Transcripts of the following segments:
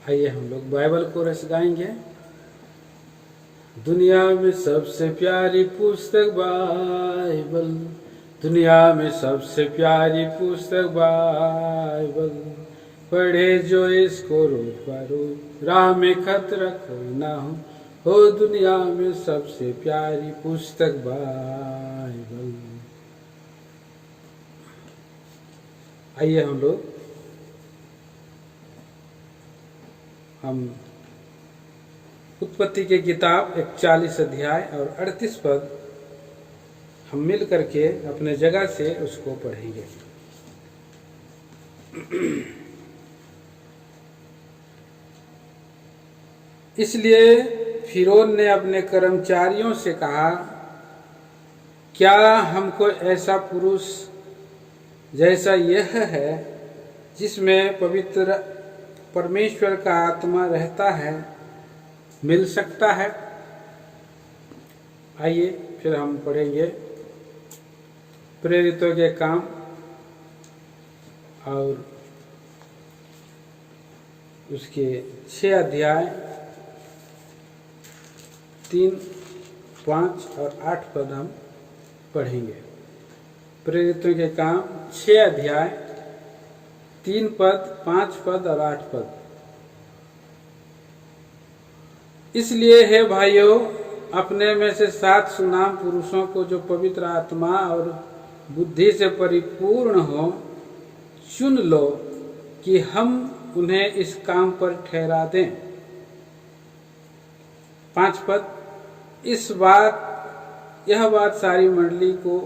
आइए हम लोग बाइबल कोरस गाएंगे। दुनिया में सबसे प्यारी पुस्तक बाइबल, दुनिया में सबसे प्यारी पुस्तक बाइबल, पढ़े जो इसको रोज बरोज, राह में खतरा कोई ना हो दुनिया में सबसे प्यारी पुस्तक बाइबल। आइए हम उत्पत्ति की किताब 41 अध्याय और 38 पद हम मिल करके अपने जगह से उसको पढ़ेंगे। इसलिए फिरौन ने अपने कर्मचारियों से कहा, क्या हमको ऐसा पुरुष जैसा यह है जिसमें पवित्र परमेश्वर का आत्मा रहता है मिल सकता है? आइए फिर हम पढ़ेंगे प्रेरितों के काम और उसके 6 अध्याय 3, 5 और 8 पद हम पढ़ेंगे। प्रेरितों के काम 6 अध्याय 3 पद, 5 पद और 8 पद। इसलिए हे भाइयों, अपने में से 7 सुनाम पुरुषों को जो पवित्र आत्मा और बुद्धि से परिपूर्ण हो चुन लो कि हम उन्हें इस काम पर ठहरा दें। 5 पद। यह बात सारी मंडली को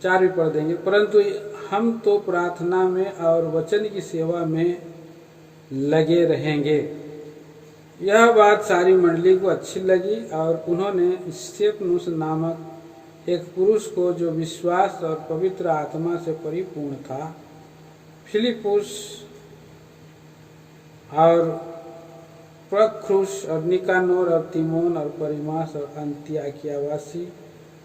4 भी पढ़ देंगे। परंतु हम तो प्रार्थना में और वचन की सेवा में लगे रहेंगे। यह बात सारी मंडली को अच्छी लगी और उन्होंने स्तेफनुस नामक एक पुरुष को जो विश्वास और पवित्र आत्मा से परिपूर्ण था, फिलिपुस और प्रख्रुस और निकानोर और तिमोन और परिमास और अंतियाकियावासी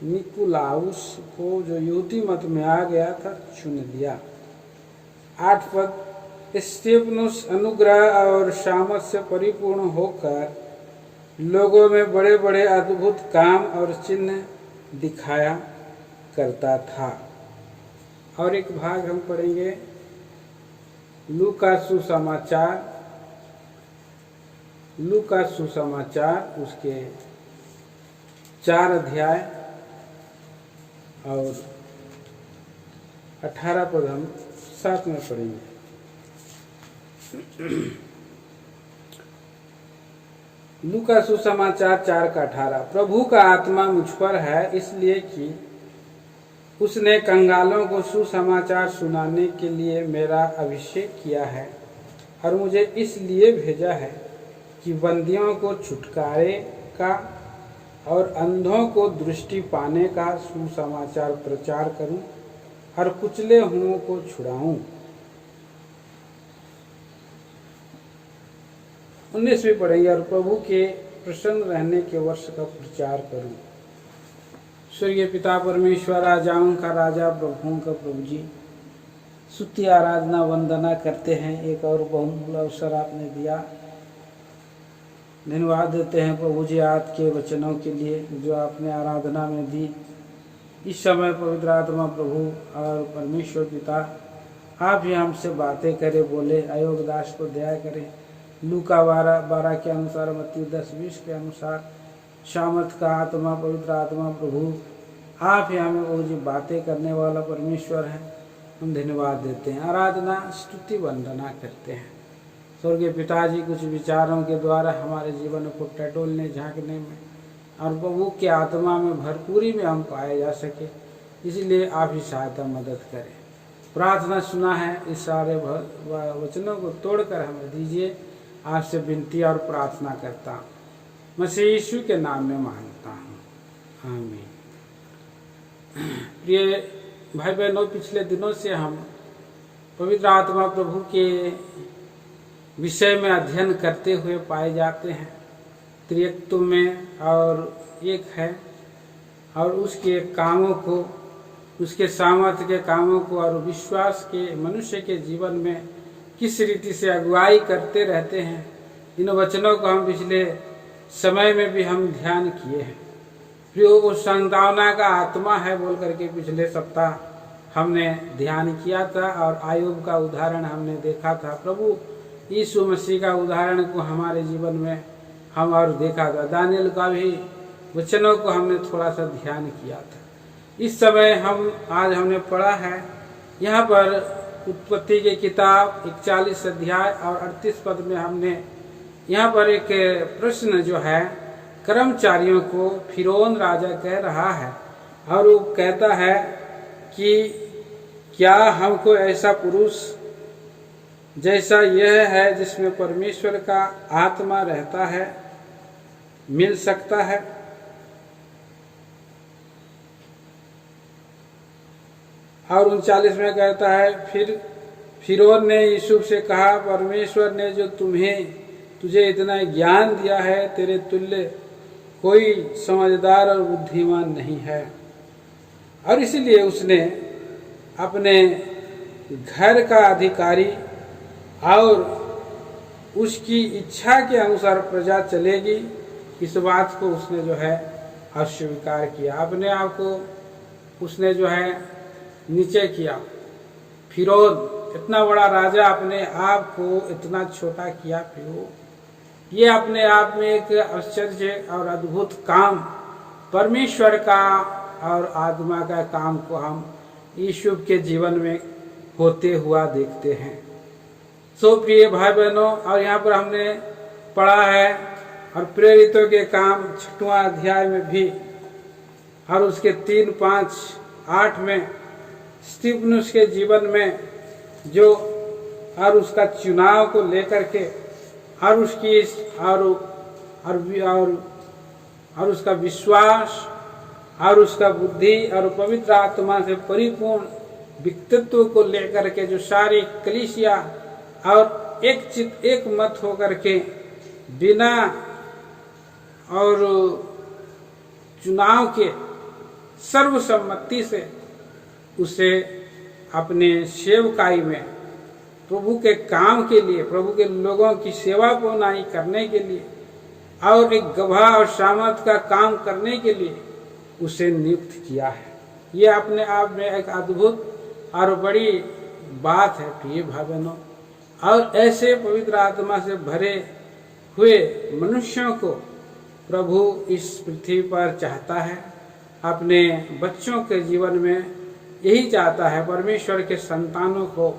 निकुलाउस को जो यहूदी मत में आ गया था चुन लिया। 8 पद। स्तेफनुस अनुग्रह और सामर्थ से परिपूर्ण होकर लोगों में बड़े बड़े अद्भुत काम और चिन्ह दिखाया करता था। और एक भाग हम पढ़ेंगे लूका सुसमाचार उसके 4 अध्याय और 18 पद हम साथ में पढ़ेंगे। लूका सुसमाचार 4 का 18। प्रभु का आत्मा मुझ पर है, इसलिए कि उसने कंगालों को सुसमाचार सुनाने के लिए मेरा अभिषेक किया है और मुझे इसलिए भेजा है कि बंदियों को छुटकारे का और अंधों को दृष्टि पाने का सुसमाचार प्रचार करूं और कुचले हुओं को छुड़ाऊं। 19वीं पढ़ेंगे। और प्रभु के प्रसन्न रहने के वर्ष का प्रचार करूं। स्वर्गीय पिता परमेश्वर, राजाओं का राजा, प्रभुओं का प्रभु जी, स्तुति आराधना वंदना करते हैं। एक और बहुमूल्य अवसर आपने दिया, धन्यवाद देते हैं प्रभु जी आपके वचनों के लिए जो आपने आराधना में दी। इस समय पवित्र आत्मा प्रभु और परमेश्वर पिता आप ही हमसे बातें करें, बोले। अयोग्य दास को दया करें। लूका 12 के अनुसार, मत्ती 10:20 के अनुसार सामर्थ का आत्मा पवित्र आत्मा प्रभु आप ही हमें प्रभु जी बातें करने वाला परमेश्वर है। हम धन्यवाद देते हैं, आराधना स्तुति वंदना करते हैं। स्वर्गीय पिताजी, कुछ विचारों के द्वारा हमारे जीवन को टटोलने झांकने में और प्रभु के आत्मा में भरपूरी में हम पाए जा सके, इसलिए आप ही सहायता मदद करें। प्रार्थना सुना है, इस सारे वचनों को तोड़कर हमें दीजिए। आपसे विनती और प्रार्थना करता हूँ, मसीह यीशु के नाम में मांगता हूँ, आमीन। प्रिय भाई बहनों, पिछले दिनों से हम पवित्र आत्मा प्रभु के विषय में अध्ययन करते हुए पाए जाते हैं। त्रित्व में और एक है और उसके कामों को, उसके सामर्थ्य के कामों को और विश्वास के मनुष्य के जीवन में किस रीति से अगुवाई करते रहते हैं, इन वचनों को हम पिछले समय में भी हम ध्यान किए हैं। प्रियो, वो संतावना का आत्मा है बोल करके पिछले सप्ताह हमने ध्यान किया था और आयुब का उदाहरण हमने देखा था। प्रभु यीशु मसीह का उदाहरण को हमारे जीवन में हम और देखा था। दानियल का भी वचनों को हमने थोड़ा सा ध्यान किया था। इस समय आज हमने पढ़ा है यहाँ पर उत्पत्ति की किताब 41 अध्याय और 38 पद में हमने यहाँ पर एक प्रश्न जो है कर्मचारियों को फिरौन राजा कह रहा है और वो कहता है कि क्या हमको ऐसा पुरुष जैसा यह है जिसमें परमेश्वर का आत्मा रहता है मिल सकता है। और 39 में कहता है, फिर फिरौन ने यूसुफ से कहा, परमेश्वर ने जो तुझे इतना ज्ञान दिया है, तेरे तुल्य कोई समझदार और बुद्धिमान नहीं है। और इसलिए उसने अपने घर का अधिकारी और उसकी इच्छा के अनुसार प्रजा चलेगी, इस बात को उसने जो है अस्वीकार किया। अपने आप को उसने जो है नीचे किया। फिरौन इतना बड़ा राजा अपने आप को इतना छोटा किया। फिर ये अपने आप में एक आश्चर्य और अद्भुत काम परमेश्वर का और आत्मा का काम को हम यूसुफ के जीवन में होते हुआ देखते हैं। सो प्रिय भाई बहनों, और यहाँ पर हमने पढ़ा है और प्रेरितों के काम 6वां अध्याय में भी और उसके 3, 5, 8 में स्तिफनुस के जीवन में जो और उसका चुनाव को लेकर के और उसकी और उसका विश्वास और उसका बुद्धि और पवित्र आत्मा से परिपूर्ण व्यक्तित्व को लेकर के जो सारी कलीसिया और एक चित एक मत होकर के बिना और चुनाव के सर्वसम्मति से उसे अपने सेवकाई में प्रभु के काम के लिए, प्रभु के लोगों की सेवा पुनाई करने के लिए और एक गवाह और सामर्थ का काम करने के लिए उसे नियुक्त किया है। ये अपने आप में एक अद्भुत और बड़ी बात है प्रिय भाई बहनों। और ऐसे पवित्र आत्मा से भरे हुए मनुष्यों को प्रभु इस पृथ्वी पर चाहता है। अपने बच्चों के जीवन में यही चाहता है। परमेश्वर के संतानों को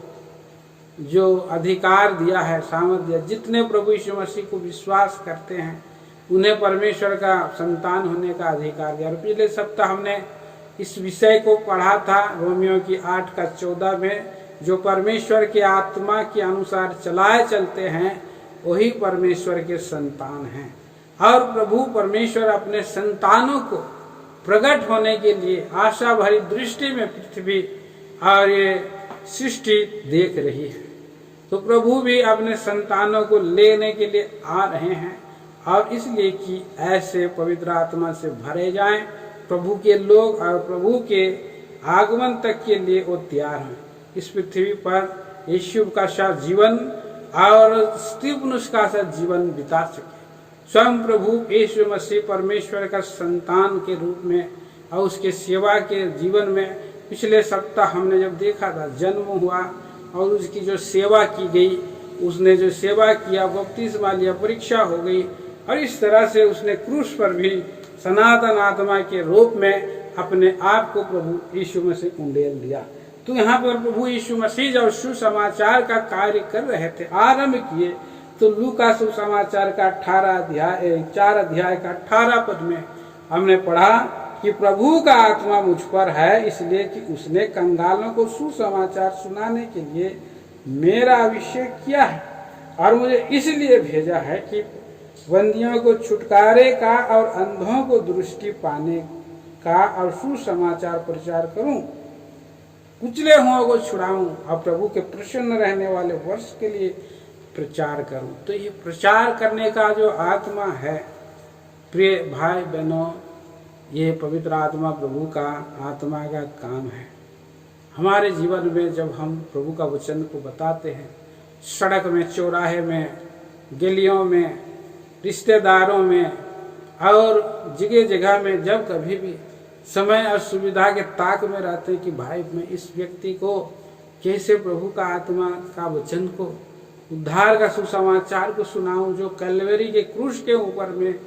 जो अधिकार दिया है, सामर्थ दिया, जितने प्रभु यीशु मसीह को विश्वास करते हैं उन्हें परमेश्वर का संतान होने का अधिकार दिया। और पिछले सप्ताह हमने इस विषय को पढ़ा था रोमियो की 8:14 में, जो परमेश्वर के आत्मा के अनुसार चलाए चलते हैं वही परमेश्वर के संतान हैं। और प्रभु परमेश्वर अपने संतानों को प्रकट होने के लिए आशा भरी दृष्टि में पृथ्वी और ये सृष्टि देख रही है। तो प्रभु भी अपने संतानों को लेने के लिए आ रहे हैं और इसलिए कि ऐसे पवित्र आत्मा से भरे जाएं प्रभु के लोग और प्रभु के आगमन तक के लिए वो तैयार हैं। इस पृथ्वी पर यीशु का सा जीवन और स्तिफनुस का सा जीवन बिता सके। स्वयं प्रभु यीशु मसीह परमेश्वर का संतान के रूप में और उसके सेवा के जीवन में पिछले सप्ताह हमने जब देखा था, जन्म हुआ और उसकी जो सेवा की गई, उसने जो सेवा किया, बपतिस्मा लिया, परीक्षा हो गई और इस तरह से उसने क्रूस पर भी सनातन आत्मा के रूप में अपने आप को प्रभु यीशु मसीह उंडेल दिया। तो यहाँ पर प्रभु यीशु मसीह जब सुसमाचार का कार्य कर रहे थे, आरंभ किए, तो लूका सुसमाचार का 4 अध्याय का 18 पद में हमने पढ़ा कि प्रभु का आत्मा मुझ पर है, इसलिए कि उसने कंगालों को सुसमाचार सुनाने के लिए मेरा अभिषेक किया है और मुझे इसलिए भेजा है कि बंदियों को छुटकारे का और अंधों को दृष्टि पाने का और सुसमाचार प्रचार करूं, कुचले हुओं को छुड़ाऊं और प्रभु के प्रसन्न रहने वाले वर्ष के लिए प्रचार करूं। तो ये प्रचार करने का जो आत्मा है प्रिय भाई बहनों, ये पवित्र आत्मा प्रभु का आत्मा का काम है। हमारे जीवन में जब हम प्रभु का वचन को बताते हैं सड़क में, चौराहे में, गलियों में, रिश्तेदारों में और जगह जगह में जब कभी भी समय और सुविधा के ताक में रहते कि भाई मैं इस व्यक्ति को कैसे प्रभु का आत्मा का वचन को, उद्धार का सुसमाचार को सुनाऊं, जो कैलवरी के क्रूस के ऊपर में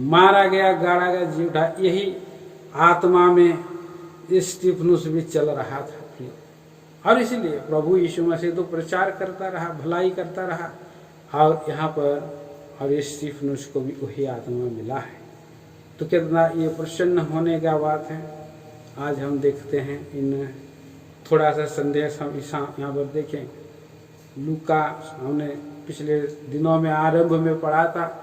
मारा गया, गाड़ा गया, जी उठा। यही आत्मा में स्टीफनुस भी चल रहा था और इसीलिए प्रभु यीशु मसीह तो प्रचार करता रहा, भलाई करता रहा और यहाँ पर और स्टीफनुस को भी वही आत्मा मिला है। तो कितना ये प्रसन्न होने का बात है। आज हम देखते हैं इन थोड़ा सा संदेश हम यहाँ पर देखें। लूका हमने पिछले दिनों में आरंभ में पढ़ा था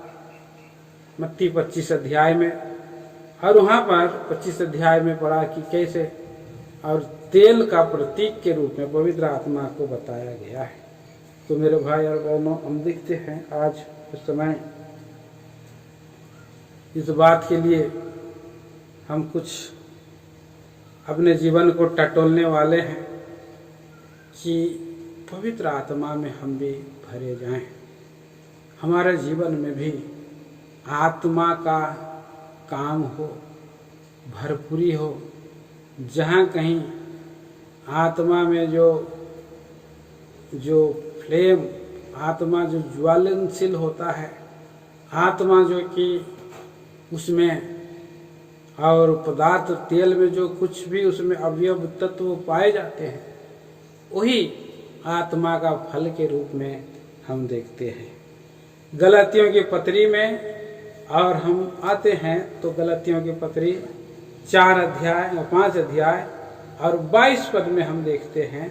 मत्ती 25 अध्याय में, और वहाँ पर 25 अध्याय में पढ़ा कि कैसे और तेल का प्रतीक के रूप में पवित्र आत्मा को बताया गया है। तो मेरे भाई और बहनों, हम देखते हैं आज इस समय इस बात के लिए हम कुछ अपने जीवन को टटोलने वाले हैं कि पवित्र आत्मा में हम भी भरे जाएं, हमारे जीवन में भी आत्मा का काम हो, भरपूरी हो। जहाँ कहीं आत्मा में जो फ्लेम, आत्मा जो ज्वलनशील होता है, आत्मा जो कि उसमें और पदार्थ तेल में जो कुछ भी उसमें अवयव तत्व पाए जाते हैं, वही आत्मा का फल के रूप में हम देखते हैं। गलतियों की पत्री में और हम आते हैं तो गलतियों की पत्री 4 अध्याय या 5 अध्याय और 22 पद में हम देखते हैं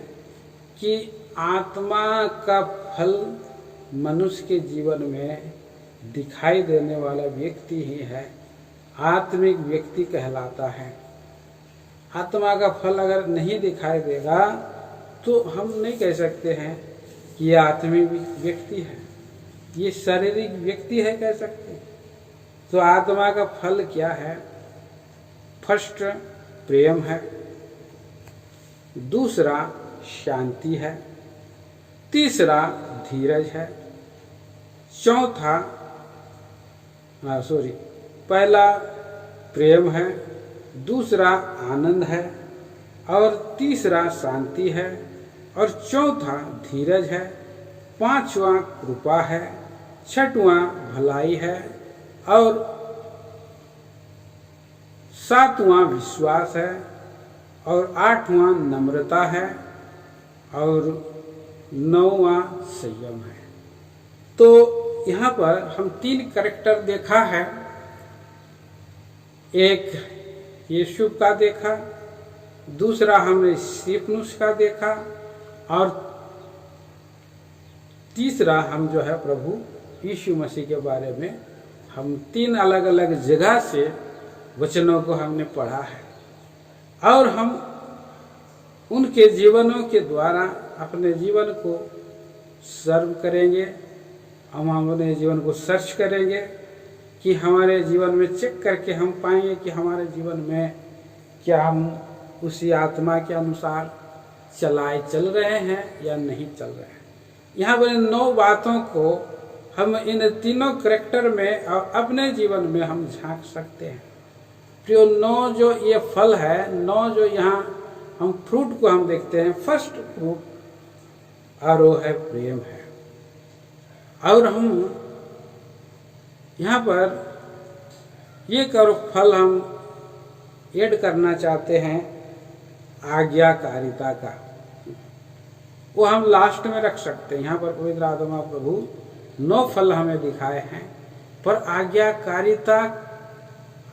कि आत्मा का फल मनुष्य के जीवन में दिखाई देने वाला व्यक्ति ही है, आत्मिक व्यक्ति कहलाता है। आत्मा का फल अगर नहीं दिखाई देगा तो हम नहीं कह सकते हैं कि ये आत्मिक व्यक्ति है, ये शारीरिक व्यक्ति है कह सकते हैं। तो आत्मा का फल क्या है? फर्स्ट प्रेम है, दूसरा शांति है, तीसरा धीरज है, चौथा पहला प्रेम है, दूसरा आनंद है और तीसरा शांति है और चौथा धीरज है, पांचवा कृपा है, छठवां भलाई है और सातवां विश्वास है और आठवां नम्रता है और 9वां संयम है। तो यहाँ पर हम 3 कैरेक्टर देखा है। एक यीशु का देखा, दूसरा हमने स्तिफनुस का देखा और तीसरा हम जो है प्रभु यीशु मसीह के बारे में हम 3 अलग अलग जगह से वचनों को हमने पढ़ा है और हम उनके जीवनों के द्वारा अपने जीवन को सर्व करेंगे। हम अपने जीवन को सर्च करेंगे कि हमारे जीवन में चेक करके हम पाएंगे कि हमारे जीवन में क्या हम उसी आत्मा के अनुसार चल रहे हैं या नहीं चल रहे हैं। यहाँ पर 9 बातों को हम इन तीनों कैरेक्टर में और अपने जीवन में हम झांक सकते हैं। जो 9 जो ये फल है, 9 जो यहाँ हम फ्रूट को हम देखते हैं, फर्स्ट फ्रूट और वो है प्रेम है। और हम यहाँ पर एक और फल हम ऐड करना चाहते हैं आज्ञाकारिता का, वो हम लास्ट में रख सकते हैं। यहाँ पर पवित्र आत्मा प्रभु 9 फल हमें दिखाए हैं, पर आज्ञाकारिता,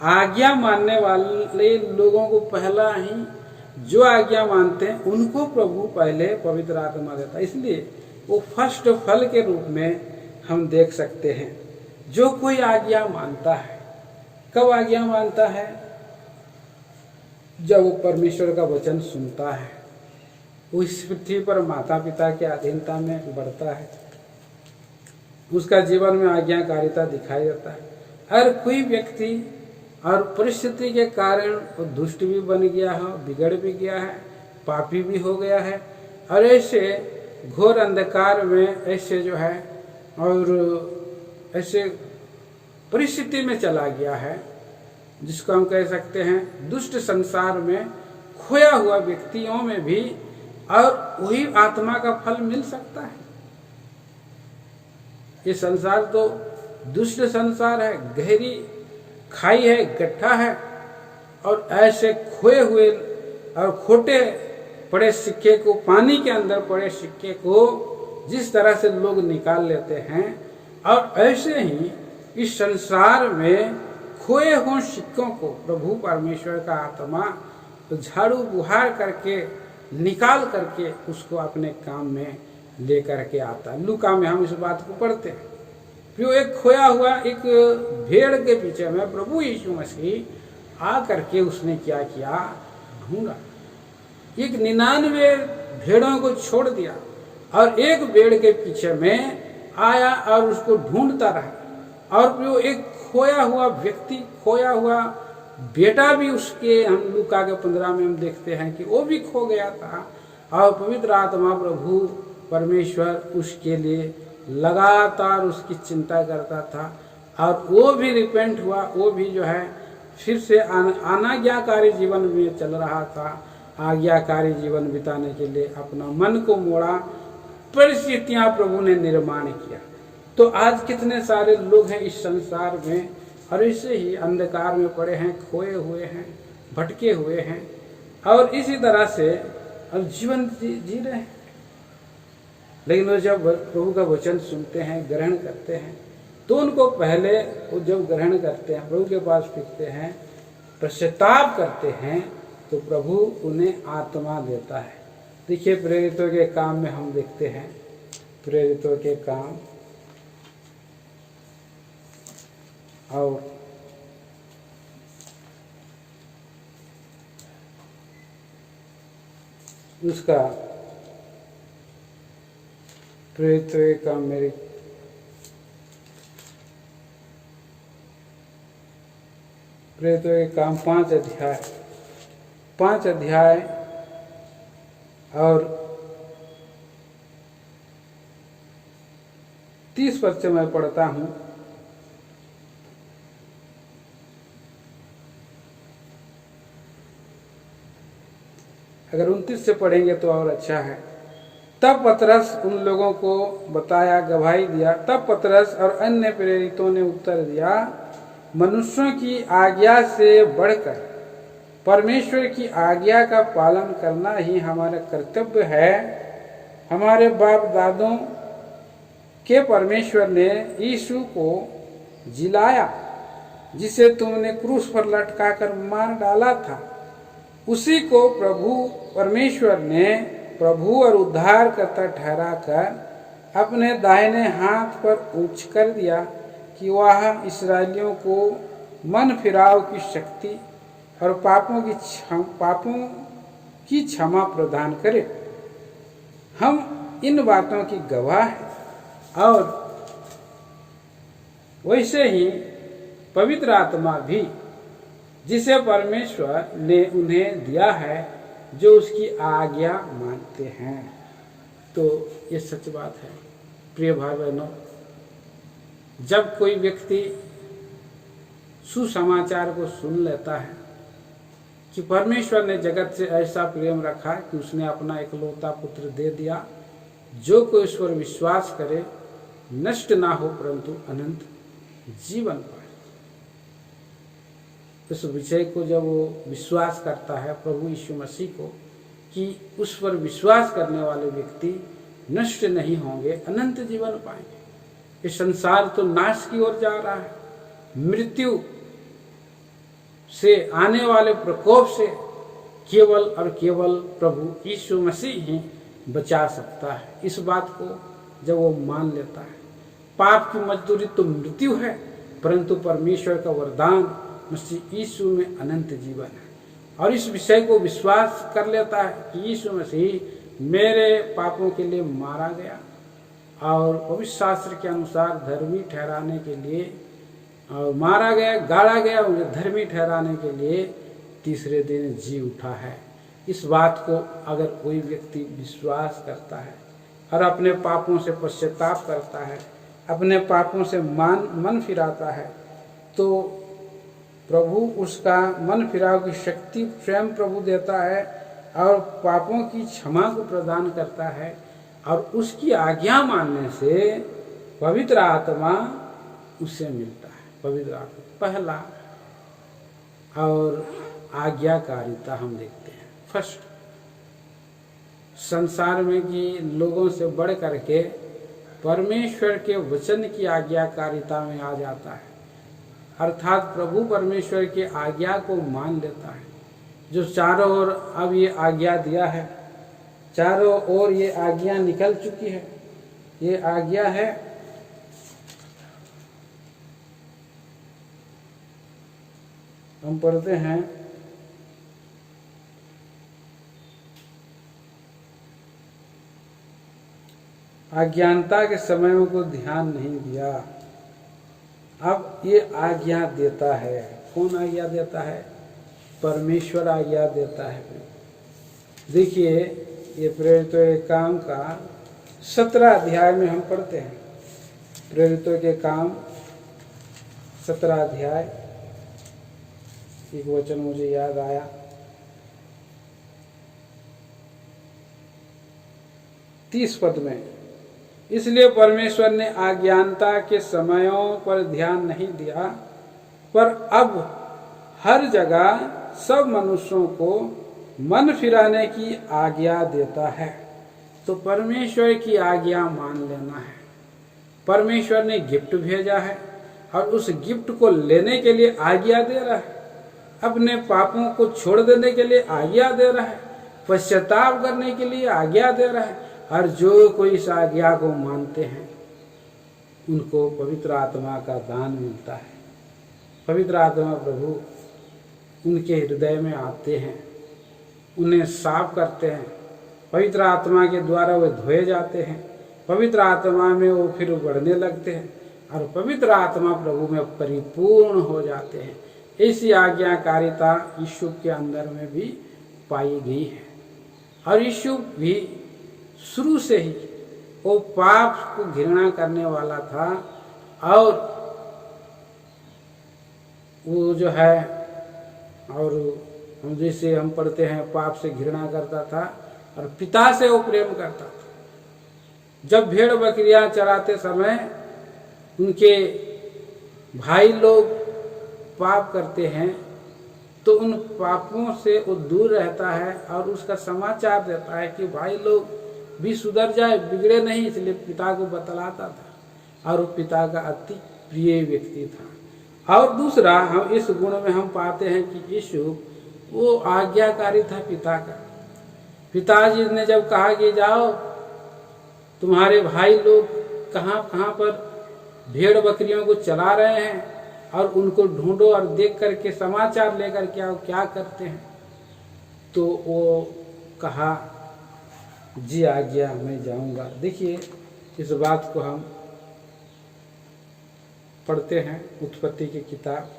आज्ञा मानने वाले लोगों को पहला ही जो आज्ञा मानते हैं उनको प्रभु पहले पवित्र आत्मा देता है। इसलिए वो फर्स्ट फल के रूप में हम देख सकते हैं। जो कोई आज्ञा मानता है, कब आज्ञा मानता है? जब वो परमेश्वर का वचन सुनता है, वो इस पृथ्वी पर माता पिता के अधीनता में बढ़ता है, उसका जीवन में आज्ञाकारिता दिखाई देता है। हर कोई व्यक्ति और परिस्थिति के कारण वो दुष्ट भी बन गया है, बिगड़ भी गया है, पापी भी हो गया है और ऐसे घोर अंधकार में ऐसे जो है और ऐसे परिस्थिति में चला गया है जिसको हम कह सकते हैं दुष्ट संसार में खोया हुआ व्यक्तियों में भी और वही आत्मा का फल मिल सकता है। ये संसार तो दुष्ट संसार है, गहरी खाई है, गड्ढा है, और ऐसे खोए हुए और खोटे पड़े सिक्के को, पानी के अंदर पड़े सिक्के को जिस तरह से लोग निकाल लेते हैं, और ऐसे ही इस संसार में खोए हुए सिक्कों को प्रभु परमेश्वर का आत्मा तो झाड़ू बुहार करके निकाल करके उसको अपने काम में लेकर के आता है। लूका में हम इस बात को पढ़ते हैं। फिर एक खोया हुआ एक भेड़ के पीछे में प्रभु यीशु मसीह आ करके उसने क्या किया, ढूंढा। एक 99 भेड़ों को छोड़ दिया और एक भेड़ के पीछे में आया और उसको ढूंढता रहा। और फिर एक खोया हुआ व्यक्ति, खोया हुआ बेटा भी उसके, हम लूका के 15 में हम देखते हैं कि वो भी खो गया था, और पवित्र आत्मा प्रभु परमेश्वर उसके लिए लगातार उसकी चिंता करता था, और वो भी रिपेंट हुआ, वो भी जो है फिर से अनाज्ञाकारी जीवन में चल रहा था। आज्ञाकारी जीवन बिताने के लिए अपना मन को मोड़ा, परिस्थितियां प्रभु ने निर्माण किया। तो आज कितने सारे लोग हैं इस संसार में और ऐसे ही अंधकार में पड़े हैं, खोए हुए हैं, भटके हुए हैं, और इसी तरह से अब जीवन जी रहे हैं। लेकिन वो जब प्रभु का वचन सुनते हैं, ग्रहण करते हैं, तो उनको पहले वो जब ग्रहण करते हैं, प्रभु के पास फिरते हैं, पश्चाताप करते हैं, तो प्रभु उन्हें आत्मा देता है। देखिए प्रेरितों के काम में हम देखते हैं, प्रेरितों के काम और उसका प्रेरितों के काम मेरे प्रेरितों के काम 5 अध्याय और 30 पद से मैं पढ़ता हूँ। अगर 29 से पढ़ेंगे तो और अच्छा है। तब पतरस उन लोगों को बताया, गवाही दिया। तब पतरस और अन्य प्रेरितों ने उत्तर दिया, मनुष्यों की आज्ञा से बढ़कर परमेश्वर की आज्ञा का पालन करना ही हमारा कर्तव्य है। हमारे बाप दादों के परमेश्वर ने यीशु को जिलाया, जिसे तुमने क्रूस पर लटकाकर मार डाला था, उसी को प्रभु परमेश्वर ने प्रभु और उद्धारकर्ता ठहराकर अपने दाहिने हाथ पर उच्च कर दिया कि वह इसराइलियों को मन फिराव की शक्ति और पापों की क्षमा प्रदान करे। हम इन बातों की गवाह हैं। और वैसे ही पवित्र आत्मा भी, जिसे परमेश्वर ने उन्हें दिया है, जो उसकी आज्ञा मानते हैं। तो ये सच बात है प्रिय भाई बहनों। जब कोई व्यक्ति सुसमाचार को सुन लेता है कि परमेश्वर ने जगत से ऐसा प्रेम रखा कि उसने अपना इकलौता पुत्र दे दिया, जो कोई उस पर विश्वास करे नष्ट ना हो परंतु अनंत जीवन पाए। इस विषय को जब वो विश्वास करता है प्रभु यीशु मसीह को, कि उस पर विश्वास करने वाले व्यक्ति नष्ट नहीं होंगे, अनंत जीवन पाएंगे। ये संसार तो नाश की ओर जा रहा है, मृत्यु से आने वाले प्रकोप से केवल और केवल प्रभु यीशु मसीह ही बचा सकता है। इस बात को जब वो मान लेता है, पाप की मजदूरी तो मृत्यु है, परंतु परमेश्वर का वरदान मसीह यीशु में अनंत जीवन है, और इस विषय को विश्वास कर लेता है कि यीशु मसीह मेरे पापों के लिए मारा गया और पवित्र शास्त्र के अनुसार धर्मी ठहराने के लिए और मारा गया, गाड़ा गया, उन्हें धर्मी ठहराने के लिए तीसरे दिन जी उठा है। इस बात को अगर कोई व्यक्ति विश्वास करता है, और अपने पापों से पश्चाताप करता है, अपने पापों से मन फिराता है, तो प्रभु उसका मन फिराव की शक्ति स्वयं प्रभु देता है और पापों की क्षमा को प्रदान करता है। और उसकी आज्ञा मानने से पवित्र आत्मा उससे मिलता है। पवित्र आत्मा पहला और आज्ञाकारिता हम देखते हैं फर्स्ट। संसार में कि लोगों से बढ़ करके परमेश्वर के वचन की आज्ञाकारिता में आ जाता है, अर्थात प्रभु परमेश्वर की आज्ञा को मान लेता है। जो चारों ओर अब ये आज्ञा दिया है, चारों ओर ये आज्ञा निकल चुकी है। ये आज्ञा है हम पढ़ते हैं अज्ञानता के समयों को ध्यान नहीं दिया। अब ये आज्ञा देता है। कौन आज्ञा देता है? परमेश्वर आज्ञा देता है। देखिए ये प्रेरितों के काम का 17 अध्याय में हम पढ़ते हैं। प्रेरितों के काम 17 अध्याय, एक वचन मुझे याद आया, 30 पद में, इसलिए परमेश्वर ने अज्ञानता के समयों पर ध्यान नहीं दिया, पर अब हर जगह सब मनुष्यों को मन फिराने की आज्ञा देता है। तो परमेश्वर की आज्ञा मान लेना है। परमेश्वर ने गिफ्ट भेजा है और उस गिफ्ट को लेने के लिए आज्ञा दे रहा है। अपने पापों को छोड़ देने के लिए आज्ञा दे रहा है, पश्चाताप करने के लिए आज्ञा दे रहा है। और जो कोई इस आज्ञा को मानते हैं उनको पवित्र आत्मा का दान मिलता है। पवित्र आत्मा प्रभु उनके हृदय में आते हैं, उन्हें साफ करते हैं। पवित्र आत्मा के द्वारा वे धोए जाते हैं। पवित्र आत्मा में वो फिर बढ़ने लगते हैं और पवित्र आत्मा प्रभु में परिपूर्ण हो जाते हैं। ऐसी आज्ञाकारिता यीशु के अंदर में भी पाई गई है। और यीशु भी शुरू से ही वो पाप को घृणा करने वाला था और वो जो है, और हम जैसे हम पढ़ते हैं पाप से घृणा करता था और पिता से वो प्रेम करता था। जब भेड़ बकरियां चराते समय उनके भाई लोग पाप करते हैं तो उन पापों से वो दूर रहता है और उसका समाचार देता है कि भाई लोग भी सुधर जाए, बिगड़े नहीं, इसलिए पिता को बतलाता था और वो पिता का अति प्रिय व्यक्ति था। और दूसरा हम इस गुण में हम पाते हैं कि यीशु वो आज्ञाकारी था पिता का। पिताजी ने जब कहा कि जाओ तुम्हारे भाई लोग कहाँ कहाँ पर भेड़ बकरियों को चला रहे हैं और उनको ढूंढो और देख करके समाचार लेकर के आओ क्या करते हैं। तो वो कहा जी आज्ञा मैं जाऊंगा। देखिए इस बात को हम पढ़ते हैं उत्पत्ति की किताब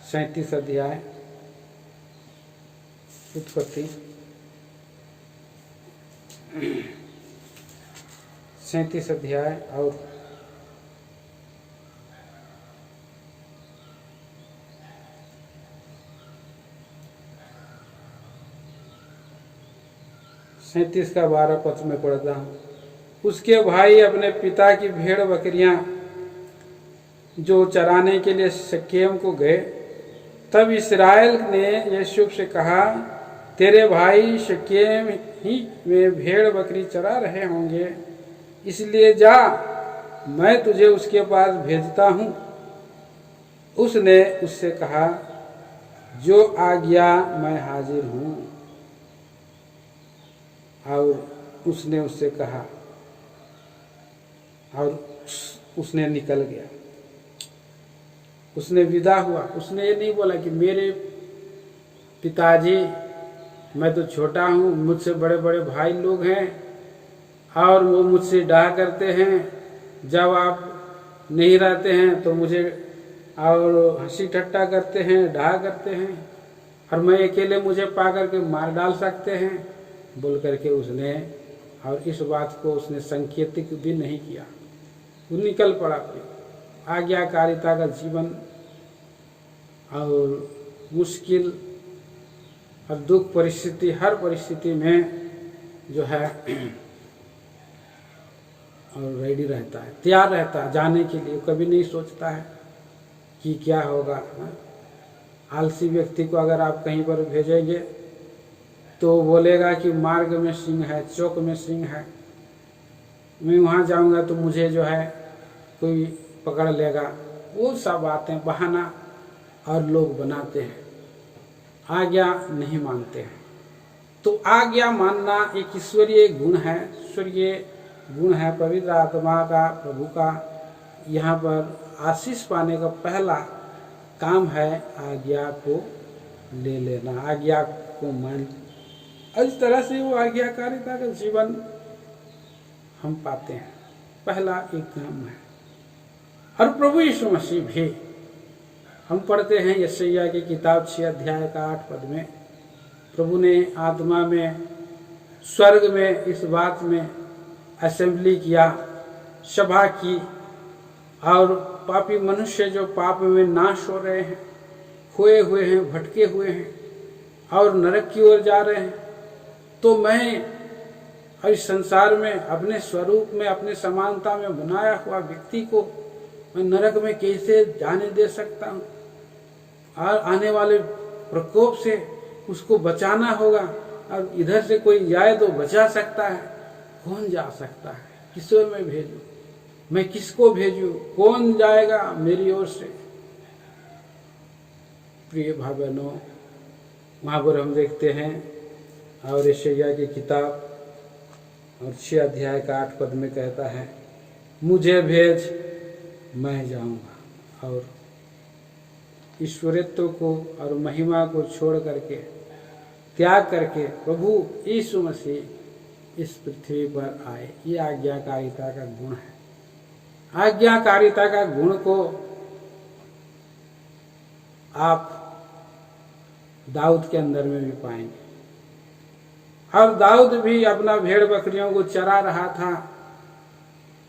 37 अध्याय, उत्पत्ति 37 अध्याय और 37 का 12 पद में पढ़ता हूँ। उसके भाई अपने पिता की भेड़ बकरियां जो चराने के लिए शकेम को गए। तब इस्राएल ने यूसुफ से कहा, तेरे भाई शकेम ही में भेड़ बकरी चरा रहे होंगे, इसलिए जा, मैं तुझे उसके पास भेजता हूँ। उसने उससे कहा, जो आज्ञा मैं हाजिर हूँ। और उसने उससे कहा और उसने निकल गया, उसने विदा हुआ। उसने ये नहीं बोला कि मेरे पिताजी मैं तो छोटा हूँ, मुझसे बड़े बड़े भाई लोग हैं और वो मुझसे डाह करते हैं, जब आप नहीं रहते हैं तो मुझे और हंसी ठट्टा करते हैं, डाह करते हैं और मैं अकेले मुझे पा करके मार डाल सकते हैं, बोल करके उसने और इस बात को उसने संकेतिक भी नहीं किया, वो निकल पड़ा। फिर आज्ञाकारिता का जीवन और मुश्किल और दुख परिस्थिति, हर परिस्थिति में जो है और रेडी रहता है, तैयार रहता है जाने के लिए। कभी नहीं सोचता है कि क्या होगा। आलसी व्यक्ति को अगर आप कहीं पर भेजेंगे तो बोलेगा कि मार्ग में सिंह है, चौक में सिंह है, मैं वहाँ जाऊँगा तो मुझे जो है कोई पकड़ लेगा। वो सब बातें बहाना और लोग बनाते हैं, आज्ञा नहीं मानते हैं। तो आज्ञा मानना एक ईश्वरीय गुण है, ईश्वरीय गुण है पवित्र आत्मा का, प्रभु का। यहाँ पर आशीष पाने का पहला काम है आज्ञा को ले लेना, आज्ञा को मान। इस तरह से वो आज्ञाकारिता का जीवन हम पाते हैं, पहला एक काम है। और प्रभु यीशु मसीह भी, हम पढ़ते हैं यशायाह की किताब 6 अध्याय का 8 पद में, प्रभु ने आत्मा में स्वर्ग में इस बात में असेंबली किया, सभा की, और पापी मनुष्य जो पाप में नाश हो रहे हैं, खोए हुए हैं, भटके हुए हैं और नरक की ओर जा रहे हैं, तो मैं इस संसार में अपने स्वरूप में, अपने समानता में बनाया हुआ व्यक्ति को मैं नरक में कैसे जाने दे सकता हूँ। और आने वाले प्रकोप से उसको बचाना होगा, और इधर से कोई जाए तो बचा सकता है, कौन जा सकता है, किसको मैं भेजूं, मैं किसको भेजूं, कौन जाएगा मेरी ओर से। प्रिय भाई बहनों, वहाँ पर हम देखते हैं और यशायाह की किताब और 6 अध्याय का 8 पद में कहता है, मुझे भेज मैं जाऊंगा। और ईश्वरत्व को और महिमा को छोड़ करके, त्याग करके प्रभु यीशु मसीह इस पृथ्वी पर आए। ये आज्ञाकारिता का गुण है। आज्ञाकारिता का गुण को आप दाऊद के अंदर में भी पाएंगे। और दाऊद भी अपना भेड़ बकरियों को चरा रहा था,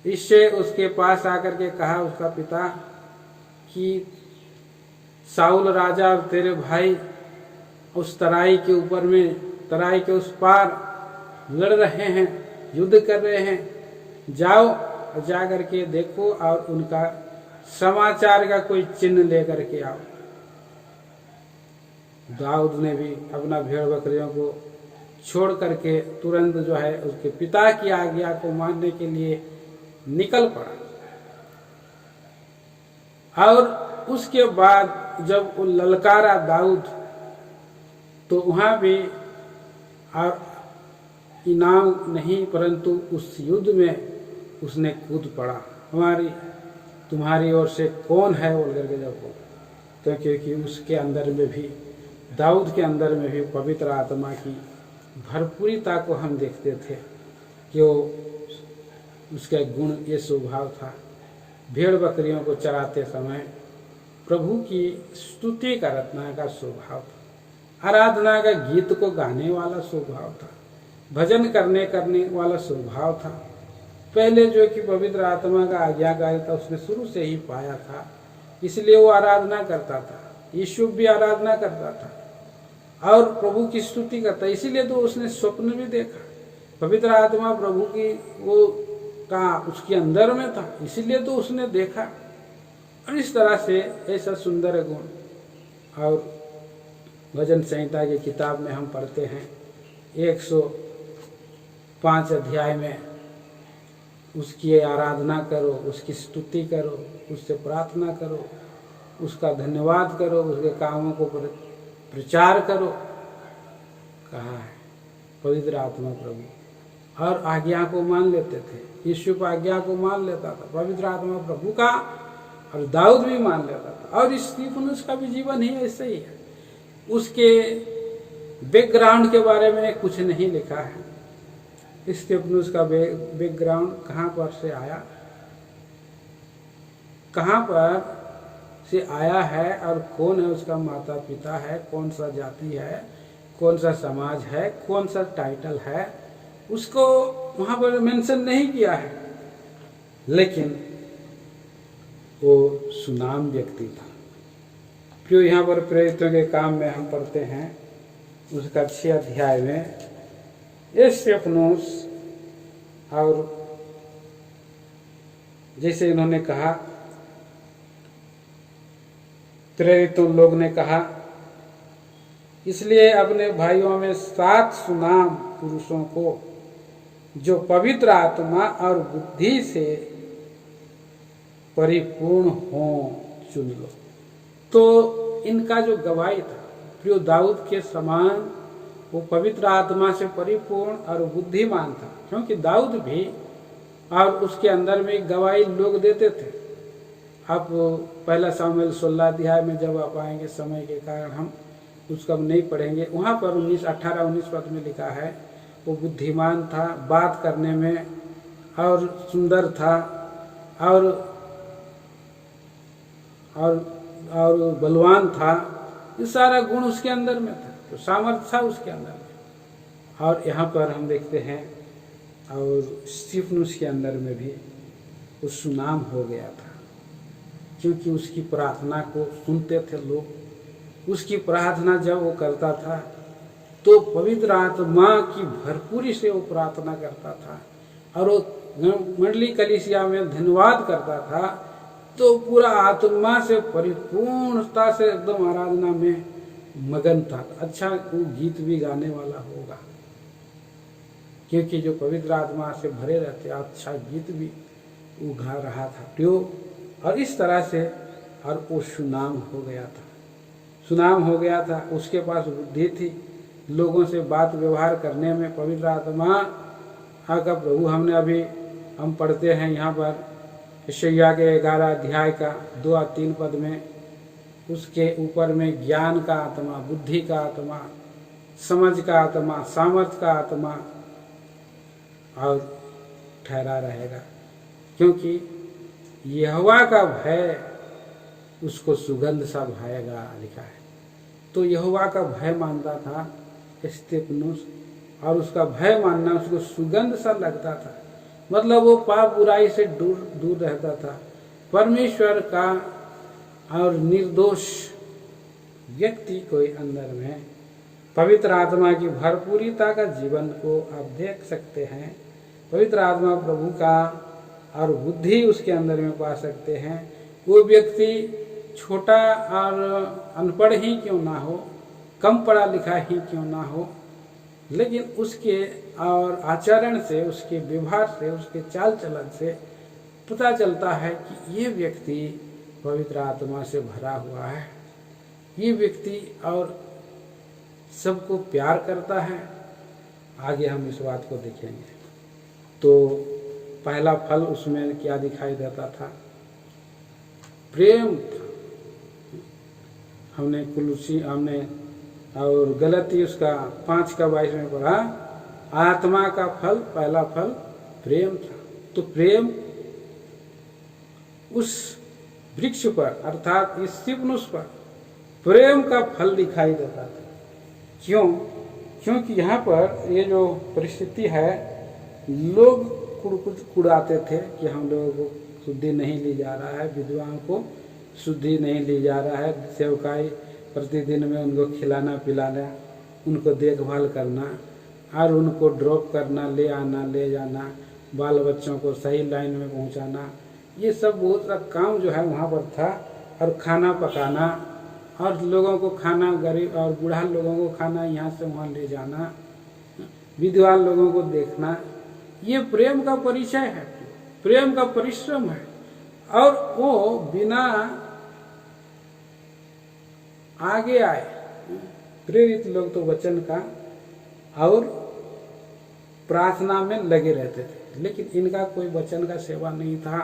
इससे उसके पास आकर के कहा उसका पिता कि साउल राजा और तेरे भाई उस तराई के ऊपर में, तराई के उस पार लड़ रहे हैं, युद्ध कर रहे हैं, जाओ और जा करके देखो और उनका समाचार का कोई चिन्ह लेकर के आओ। दाऊद ने भी अपना भेड़ बकरियों को छोड़ करके तुरंत जो है उसके पिता की आज्ञा को मानने के लिए निकल पड़ा। और उसके बाद जब वो ललकारा दाऊद, तो वहां भी और इनाम नहीं परंतु उस युद्ध में उसने कूद पड़ा। तुम्हारी ओर से कौन है बोल करके जब वो, तो क्योंकि उसके अंदर में भी, दाऊद के अंदर में भी पवित्र आत्मा की भरपूरिता को हम देखते थे कि वो उसका गुण, ये स्वभाव था। भेड़ बकरियों को चराते समय प्रभु की स्तुति करना का स्वभाव था, आराधना का गीत को गाने वाला स्वभाव था, भजन करने वाला स्वभाव था। पहले जो कि पवित्र आत्मा का आज्ञाकारिता उसने शुरू से ही पाया था, इसलिए वो आराधना करता था। यीशु भी आराधना करता था और प्रभु की स्तुति करता, इसीलिए तो उसने स्वप्न भी देखा। पवित्र आत्मा प्रभु की वो का उसके अंदर में था, इसीलिए तो उसने देखा। और इस तरह से ऐसा सुंदर गुण। और भजन संहिता की किताब में हम पढ़ते हैं 105 अध्याय में, उसकी आराधना करो, उसकी स्तुति करो, उससे प्रार्थना करो, उसका धन्यवाद करो, उसके कामों को प्रचार करो, कहा है पवित्र आत्मा प्रभु। और आज्ञा को मान लेते थे, यीशु की आज्ञा को मान लेता था पवित्र आत्मा प्रभु का, और दाऊद भी मान लेता था। और स्तिफनुस का भी जीवन ही ऐसे ही है। उसके बैकग्राउंड के बारे में कुछ नहीं लिखा है। स्तिफनुस का बैकग्राउंड कहाँ पर से आया, कहाँ पर से आया है, और कौन है उसका माता पिता है, कौन सा जाति है, कौन सा समाज है, कौन सा टाइटल है, उसको वहां पर मेंशन नहीं किया है, लेकिन वो सुनाम व्यक्ति था। जो यहाँ पर प्रेरितों के काम में हम पढ़ते हैं उसका 6 अध्याय में स्तेफनोस, और जैसे इन्होंने कहा, प्रेरितों लोग ने कहा, इसलिए अपने भाइयों में 7 सुनाम पुरुषों को जो पवित्र आत्मा और बुद्धि से परिपूर्ण हो चुन लो। तो इनका जो गवाही था, प्रिय दाऊद के समान वो पवित्र आत्मा से परिपूर्ण और बुद्धिमान था, क्योंकि दाऊद भी और उसके अंदर में गवाही लोग देते थे। आप 1 सामुएल 16 अध्याय में जब आप आएंगे, समय के कारण हम उसको अब नहीं पढ़ेंगे, वहाँ पर 18-19 पद में लिखा है वो बुद्धिमान था, बात करने में, और सुंदर था, और बलवान था। ये सारा गुण उसके अंदर में था, तो सामर्थ्य था उसके अंदर में। और यहाँ पर हम देखते हैं, और स्तिफनुस के अंदर में भी वो सुनाम हो गया था, क्योंकि उसकी प्रार्थना को सुनते थे लोग। उसकी प्रार्थना जब वो करता था तो पवित्र आत्मा की भरपूरी से वो प्रार्थना करता था, और वो मंडली कलीसिया में धन्यवाद करता था, तो पूरा आत्मा से परिपूर्णता से एकदम आराधना में मगन था। अच्छा वो गीत भी गाने वाला होगा, क्योंकि जो पवित्र आत्मा से भरे रहते, अच्छा गीत भी वो गा रहा था प्रियो। और इस तरह से और वो सुनाम हो गया था, सुनाम हो गया था। उसके पास बुद्धि थी, लोगों से बात व्यवहार करने में पवित्र आत्मा का प्रभु। हमने अभी हम पढ़ते हैं यहाँ पर यशायाह के 11 अध्याय का 2 और 3 पद में, उसके ऊपर में ज्ञान का आत्मा, बुद्धि का आत्मा, समझ का आत्मा, सामर्थ्य का आत्मा और ठहरा रहेगा, क्योंकि यहोवा का भय उसको सुगंध सा भाएगा, लिखा है। तो यहोवा का भय मानता था स्तेफनुस, और उसका भय मानना उसको सुगंध सा लगता था, मतलब वो पाप बुराई से दूर दूर रहता था। परमेश्वर का और निर्दोष व्यक्ति कोई अंदर में पवित्र आत्मा की भरपूरिता का जीवन को आप देख सकते हैं। पवित्र आत्मा प्रभु का और बुद्धि उसके अंदर में पा सकते हैं। वो व्यक्ति छोटा और अनपढ़ ही क्यों ना हो, कम पढ़ा लिखा ही क्यों ना हो, लेकिन उसके और आचरण से, उसके व्यवहार से, उसके चाल चलन से पता चलता है कि ये व्यक्ति पवित्र आत्मा से भरा हुआ है। ये व्यक्ति और सबको प्यार करता है। आगे हम इस बात को देखेंगे। तो पहला फल उसमें क्या दिखाई देता था? प्रेम था। हमने कुलुसी हमने और गलती उसका 5:22 में पढ़ा, आत्मा का फल, पहला फल प्रेम था। तो प्रेम उस वृक्ष पर अर्थात इस स्तिफनुस पर प्रेम का फल दिखाई देता था। क्यों? क्योंकि यहाँ पर ये जो परिस्थिति है, लोग कुड़ाते थे कि हम लोगों को शुद्धि नहीं ली जा रहा है, विधवाओं को शुद्धि नहीं ली जा रहा है, सेवकाई प्रतिदिन में उनको खिलाना पिलाना, उनको देखभाल करना और उनको ड्रॉप करना, ले आना ले जाना, बाल बच्चों को सही लाइन में पहुंचाना, ये सब बहुत सा काम जो है वहाँ पर था। और खाना पकाना और लोगों को खाना, गरीब और बूढ़ा लोगों को खाना यहाँ से वहाँ ले जाना, विधवा लोगों को देखना, ये प्रेम का परिचय है, प्रेम का परिश्रम है। और वो बिना आगे आए, प्रेरित लोग तो वचन का और प्रार्थना में लगे रहते थे, लेकिन इनका कोई वचन का सेवा नहीं था।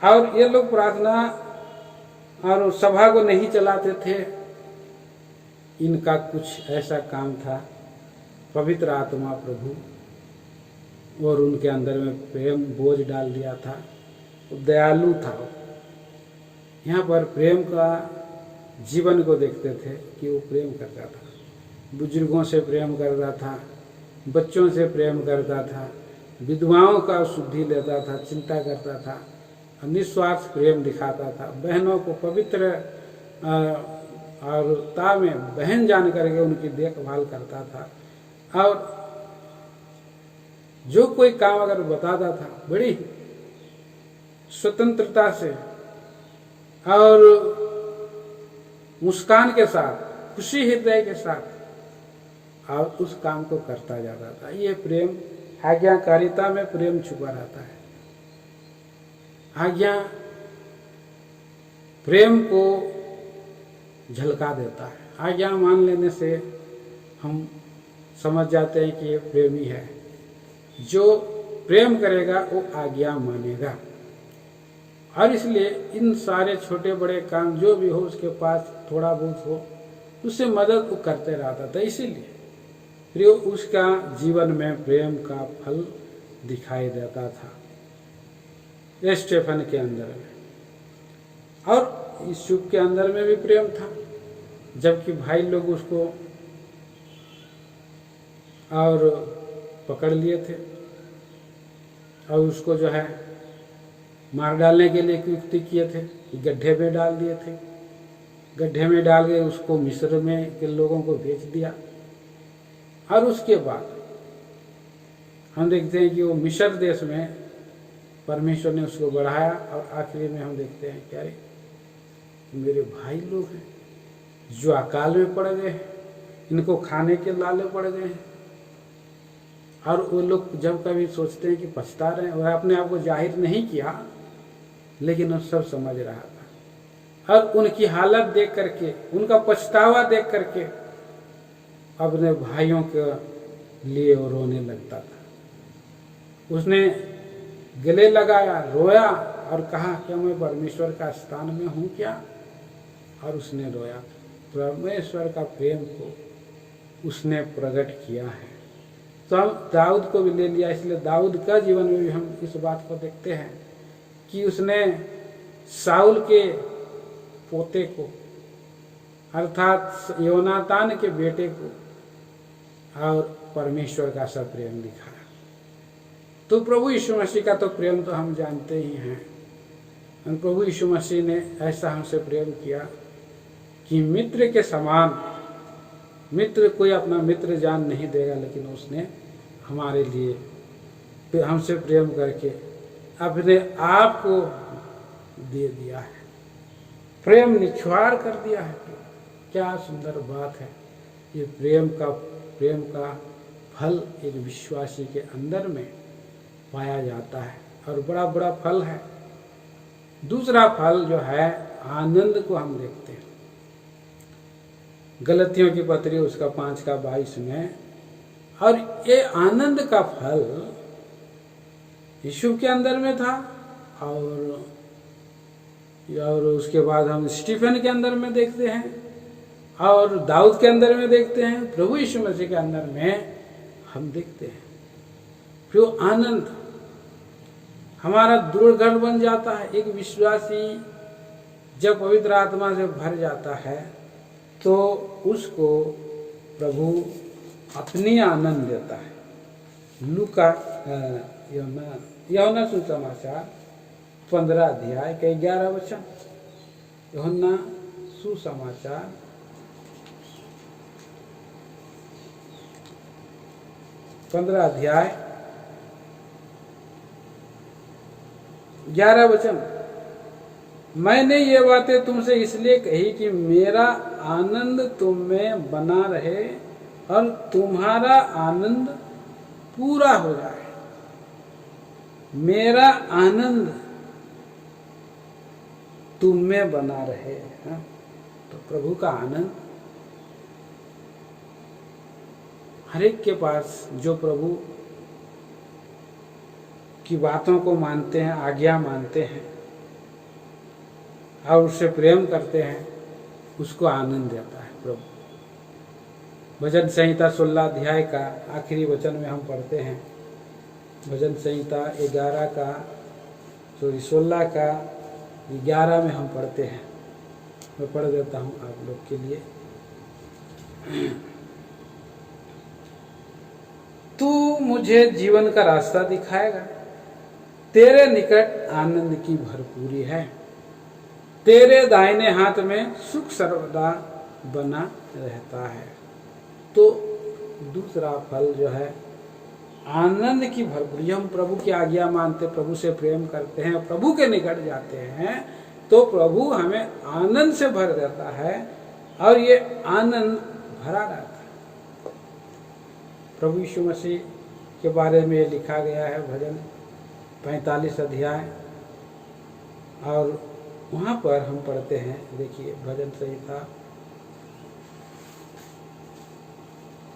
और ये लोग प्रार्थना और सभा को नहीं चलाते थे। इनका कुछ ऐसा काम था, पवित्र आत्मा प्रभु और उनके अंदर में प्रेम बोझ डाल दिया था। दयालु था। यहाँ पर प्रेम का जीवन को देखते थे कि वो प्रेम करता था। बुजुर्गों से प्रेम करता था, बच्चों से प्रेम करता था, विधवाओं का शुद्धि लेता था, चिंता करता था, निस्वार्थ प्रेम दिखाता था, बहनों को पवित्र और ता में बहन जान करके उनकी देखभाल करता था। और जो कोई काम अगर बताता था बड़ी स्वतंत्रता से और मुस्कान के साथ, खुशी हृदय के साथ और उस काम को करता जाता था। ये प्रेम, आज्ञाकारिता में प्रेम छुपा रहता है। आज्ञा प्रेम को झलका देता है। आज्ञा मान लेने से हम समझ जाते हैं कि ये प्रेमी है। जो प्रेम करेगा वो आज्ञा मानेगा। और इसलिए इन सारे छोटे बड़े काम जो भी हो उसके पास थोड़ा बहुत हो उससे मदद वो करते रहता था। इसीलिए फिर उसका जीवन में प्रेम का फल दिखाई देता था स्टेफन के अंदर में। और यूसुफ के अंदर में भी प्रेम था, जबकि भाई लोग उसको और पकड़ लिए थे और उसको जो है मार डालने के लिए युक्ति किए थे, गड्ढे में डाल दिए थे। गड्ढे में डाल के उसको मिस्र में के लोगों को बेच दिया। और उसके बाद हम देखते हैं कि वो मिस्र देश में परमेश्वर ने उसको बढ़ाया। और आखिरी में हम देखते हैं क्या मेरे भाई लोग हैं जो अकाल में पड़ गए हैं, इनको खाने के लाले पड़ गए हैं। और वो लोग जब कभी सोचते हैं कि पछता रहे हैं, वह अपने आप को जाहिर नहीं किया लेकिन वो सब समझ रहा था। और उनकी हालत देख करके, उनका पछतावा देख करके अपने भाइयों के लिए वो रोने लगता था। उसने गले लगाया, रोया और कहा कि मैं परमेश्वर का स्थान में हूँ क्या। और उसने रोया। परमेश्वर का प्रेम को उसने प्रकट किया है। तो हम दाऊद को भी ले लिया। इसलिए दाऊद का जीवन में भी हम इस बात को देखते हैं कि उसने साउल के पोते को अर्थात योनातान के बेटे को और परमेश्वर का सब प्रेम दिखाया। तो प्रभु यीशु मसीह का तो प्रेम तो हम जानते ही हैं। प्रभु यीशु मसीह ने ऐसा हमसे प्रेम किया कि मित्र के समान, मित्र कोई अपना मित्र जान नहीं देगा, लेकिन उसने हमारे लिए हमसे प्रेम करके अपने आप को दे दिया है, प्रेम निछावर कर दिया है। क्या सुंदर बात है। ये प्रेम का फल एक विश्वासी के अंदर में पाया जाता है और बड़ा बड़ा फल है। दूसरा फल जो है आनंद को हम देखते हैं। गलतियों की पत्री उसका 5:22 में। और ये आनंद का फल यीशु के अंदर में था और उसके बाद हम स्टीफन के अंदर में देखते हैं और दाऊद के अंदर में देखते हैं, प्रभु यीशु मसीह के अंदर में हम देखते हैं। फिर आनंद हमारा दृढ़ बन जाता है। एक विश्वासी जब पवित्र आत्मा से भर जाता है तो उसको प्रभु अपनी आनंद देता है। लूका यूहन्ना सुसमाचार 15 अध्याय के 11 वचन। यूहन्ना सुसमाचार 15 अध्याय 11 वचन। मैंने ये बातें तुमसे इसलिए कही कि मेरा आनंद तुम में बना रहे और तुम्हारा आनंद पूरा हो जाए। मेरा आनंद तुम में बना रहे। तो प्रभु का आनंद हर एक के पास, जो प्रभु की बातों को मानते हैं, आज्ञा मानते हैं और उससे प्रेम करते हैं, उसको आनंद देता है प्रभु। भजन संहिता 16 अध्याय का आखिरी वचन में हम पढ़ते हैं। भजन संहिता 16 का 11 में हम पढ़ते हैं। मैं पढ़ देता हूँ आप लोग के लिए। तू मुझे जीवन का रास्ता दिखाएगा। तेरे निकट आनंद की भरपूरी है, तेरे दाहिने हाथ में सुख सर्वदा बना रहता है। तो दूसरा फल जो है आनंद की भरपूरी, हम प्रभु की आज्ञा मानते, प्रभु से प्रेम करते हैं, प्रभु के निकट जाते हैं तो प्रभु हमें आनंद से भर देता है और ये आनंद भरा रहता है। प्रभु यीशु मसीह के बारे में ये लिखा गया है भजन 45 अध्याय, और वहाँ पर हम पढ़ते हैं, देखिए भजन संहिता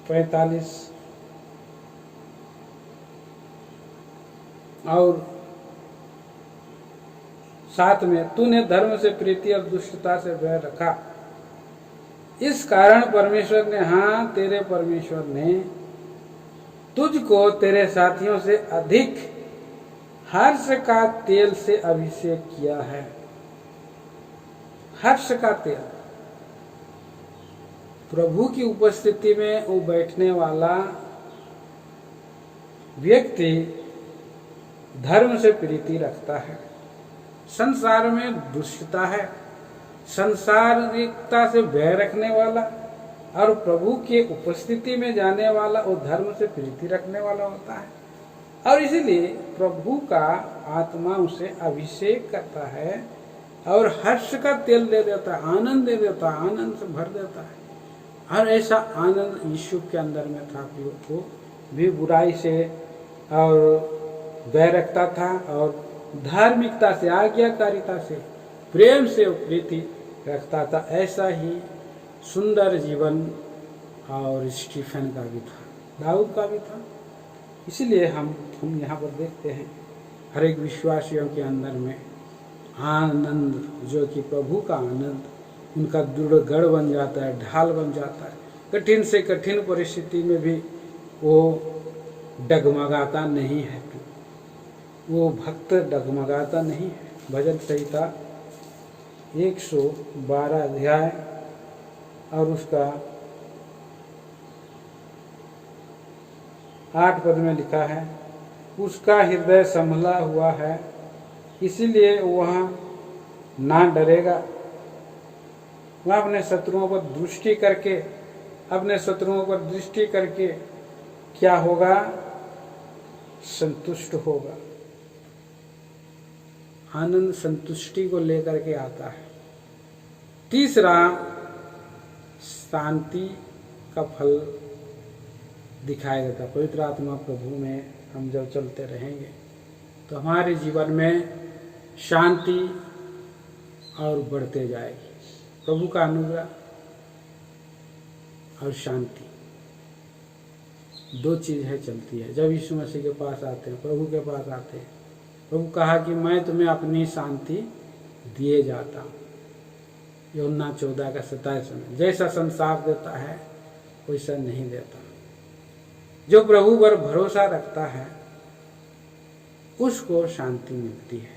45 और 7 में, तूने धर्म से प्रीति और दुष्टता से बैर रखा, इस कारण परमेश्वर ने, हाँ तेरे परमेश्वर ने तुझको तेरे साथियों से अधिक हर्ष का तेल से अभिषेक किया है। हर्ष का तेल, प्रभु की उपस्थिति में वो बैठने वाला व्यक्ति धर्म से प्रीति रखता है। संसार में दुष्टता है, संसारिकता से भय रखने वाला, और प्रभु के उपस्थिति में जाने वाला वो धर्म से प्रीति रखने वाला होता है। और इसीलिए प्रभु का आत्मा उसे अभिषेक करता है और हर्ष का तेल दे देता है, आनंद दे देता है, आनंद से भर देता है। और ऐसा आनंद यीशु के अंदर में था कि वो भी बुराई से और भय रखता था और धार्मिकता से, आज्ञाकारिता से, प्रेम से प्रीति रखता था। ऐसा ही सुंदर जीवन और स्टीफन का भी था, दाऊद का भी था। इसीलिए हम यहाँ पर देखते हैं हर एक विश्वासियों के अंदर में आनंद, जो कि प्रभु का आनंद उनका दृढ़ गढ़ बन जाता है, ढाल बन जाता है। कठिन से कठिन परिस्थिति में भी वो डगमगाता नहीं है, वो भक्त डगमगाता नहीं है। भजन संहिता 112 अध्याय और उसका 8 पद में लिखा है, उसका हृदय संभला हुआ है, इसीलिए वह ना डरेगा। वह अपने शत्रुओं पर दृष्टि करके क्या होगा? संतुष्ट होगा। आनंद संतुष्टि को लेकर के आता है। तीसरा, शांति का फल दिखाया जाता है। पवित्र आत्मा प्रभु में हम जब चलते रहेंगे तो हमारे जीवन में शांति और बढ़ते जाएगी। प्रभु का अनुग्रह और शांति, दो चीज़ें चलती है। जब यीशु मसीह के पास आते हैं, प्रभु के पास आते हैं, प्रभु कहा कि मैं तुम्हें अपनी शांति दिए जाता हूँ। यूहन्ना 14:27 में, जैसा संसार देता है वैसा नहीं देता। जो प्रभु पर भरोसा रखता है उसको शांति मिलती है।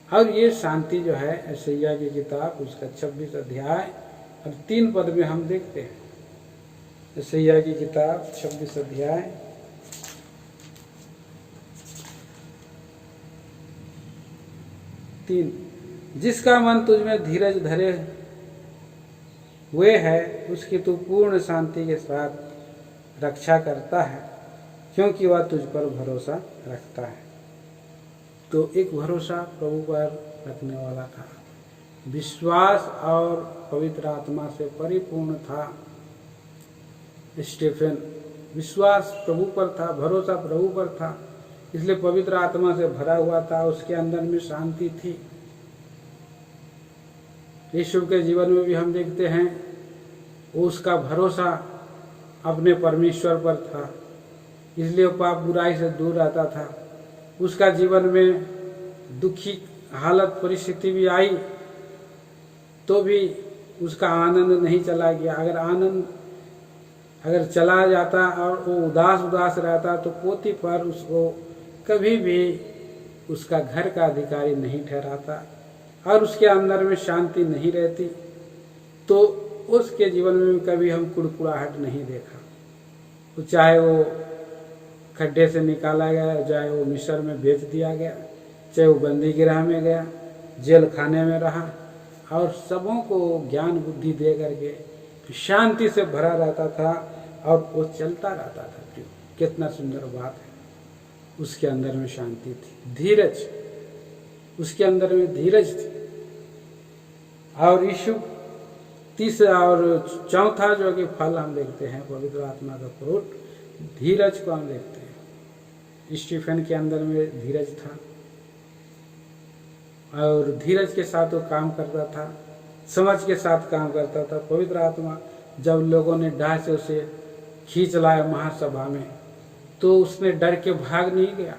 और ये शांति जो है यशायाह की किताब उसका 26 अध्याय और 3 पद में हम देखते हैं। यशायाह की किताब 26 अध्याय 3, जिसका मन तुझ में धीरज धरे हुए है उसकी तू पूर्ण शांति के साथ रक्षा करता है, क्योंकि वह तुझ पर भरोसा रखता है। तो एक भरोसा प्रभु पर रखने वाला था, विश्वास और पवित्र आत्मा से परिपूर्ण था स्टीफन। विश्वास प्रभु पर था, भरोसा प्रभु पर था, इसलिए पवित्र आत्मा से भरा हुआ था, उसके अंदर में शांति थी। यीशु के जीवन में भी हम देखते हैं उसका भरोसा अपने परमेश्वर पर था, इसलिए वो पाप बुराई से दूर रहता था। उसका जीवन में दुखी हालत परिस्थिति भी आई तो भी उसका आनंद नहीं चला गया। अगर चला जाता और वो उदास रहता तो पोतीफर उसको कभी भी उसका घर का अधिकारी नहीं ठहराता और उसके अंदर में शांति नहीं रहती। तो उसके जीवन में कभी हम कुड़कुड़ाहट नहीं देखा। तो चाहे वो खड्डे से निकाला गया, चाहे वो मिस्र में बेच दिया गया, चाहे वो बंदी गृह में गया, जेल खाने में रहा, और सबों को ज्ञान बुद्धि दे करके शांति से भरा रहता था और वो चलता रहता था। कितना सुंदर बात है, उसके अंदर में शांति थी, धीरज, उसके अंदर में धीरज थी। और यीशु तीसरा और चौथा जो कि फल हम देखते हैं पवित्र आत्मा का फ्रूट, धीरज को हम देखते हैं। स्टीफन के अंदर में धीरज था और धीरज के साथ वो काम करता था, समझ के साथ काम करता था। पवित्र आत्मा जब लोगों ने डाह से उसे खींच लाया महासभा में, तो उसने डर के भाग नहीं गया,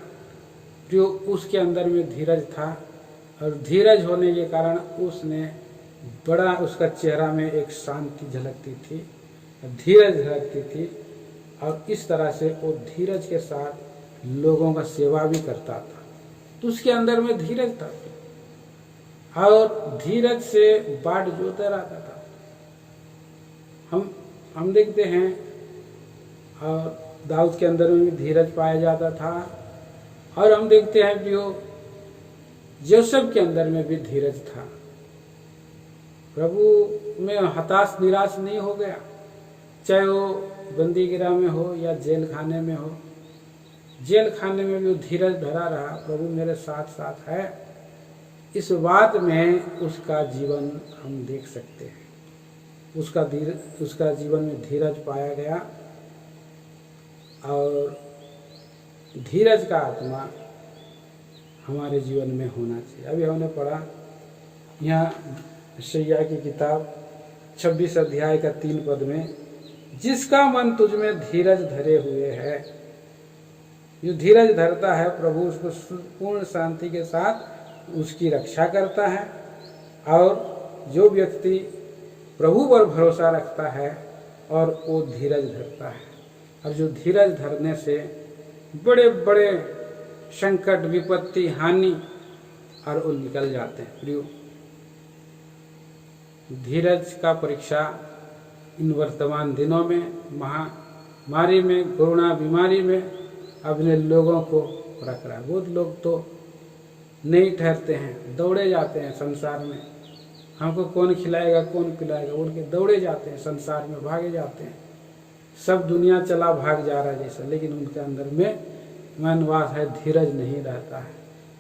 जो उसके अंदर में धीरज था। और धीरज होने के कारण उसने बड़ा, उसका चेहरा में एक शांति झलकती थी, धीरज झलकती थी, और इस तरह से वो धीरज के साथ लोगों का सेवा भी करता था। तो उसके अंदर में धीरज था और धीरज से बाट जोता रहता था। हम देखते हैं, और दाऊद के अंदर में भी धीरज पाया जाता था। और हम देखते हैं जो जोसेफ के अंदर में भी धीरज था। प्रभु में हताश निराश नहीं हो गया, चाहे वो बंदी गिरा में हो या जेल खाने में हो। जेल खाने में भी धीरज धरा रहा, प्रभु मेरे साथ साथ है, इस बात में उसका जीवन हम देख सकते हैं। उसका जीवन में धीरज पाया गया, और धीरज का आत्मा हमारे जीवन में होना चाहिए। अभी हमने पढ़ा यहाँ यशायाह की किताब 26 अध्याय का 3 पद में, जिसका मन तुझ में धीरज धरे हुए है। जो धीरज धरता है, प्रभु उसको पूर्ण शांति के साथ उसकी रक्षा करता है। और जो व्यक्ति प्रभु पर भरोसा रखता है और वो धीरज धरता है, और जो धीरज धरने से बड़े बड़े संकट, विपत्ति, हानि और वो निकल जाते हैं। प्रियो, धीरज का परीक्षा इन वर्तमान दिनों में, महामारी में, कोरोना बीमारी में अपने लोगों को रख रहा है। बहुत लोग तो नहीं ठहरते हैं, दौड़े जाते हैं संसार में, हमको कौन खिलाएगा, कौन पिलाएगा, उड़ के दौड़े जाते हैं, संसार में भागे जाते हैं। सब दुनिया चला भाग जा रहा है जैसा, लेकिन उनके अंदर में मनवास है, धीरज नहीं रहता है।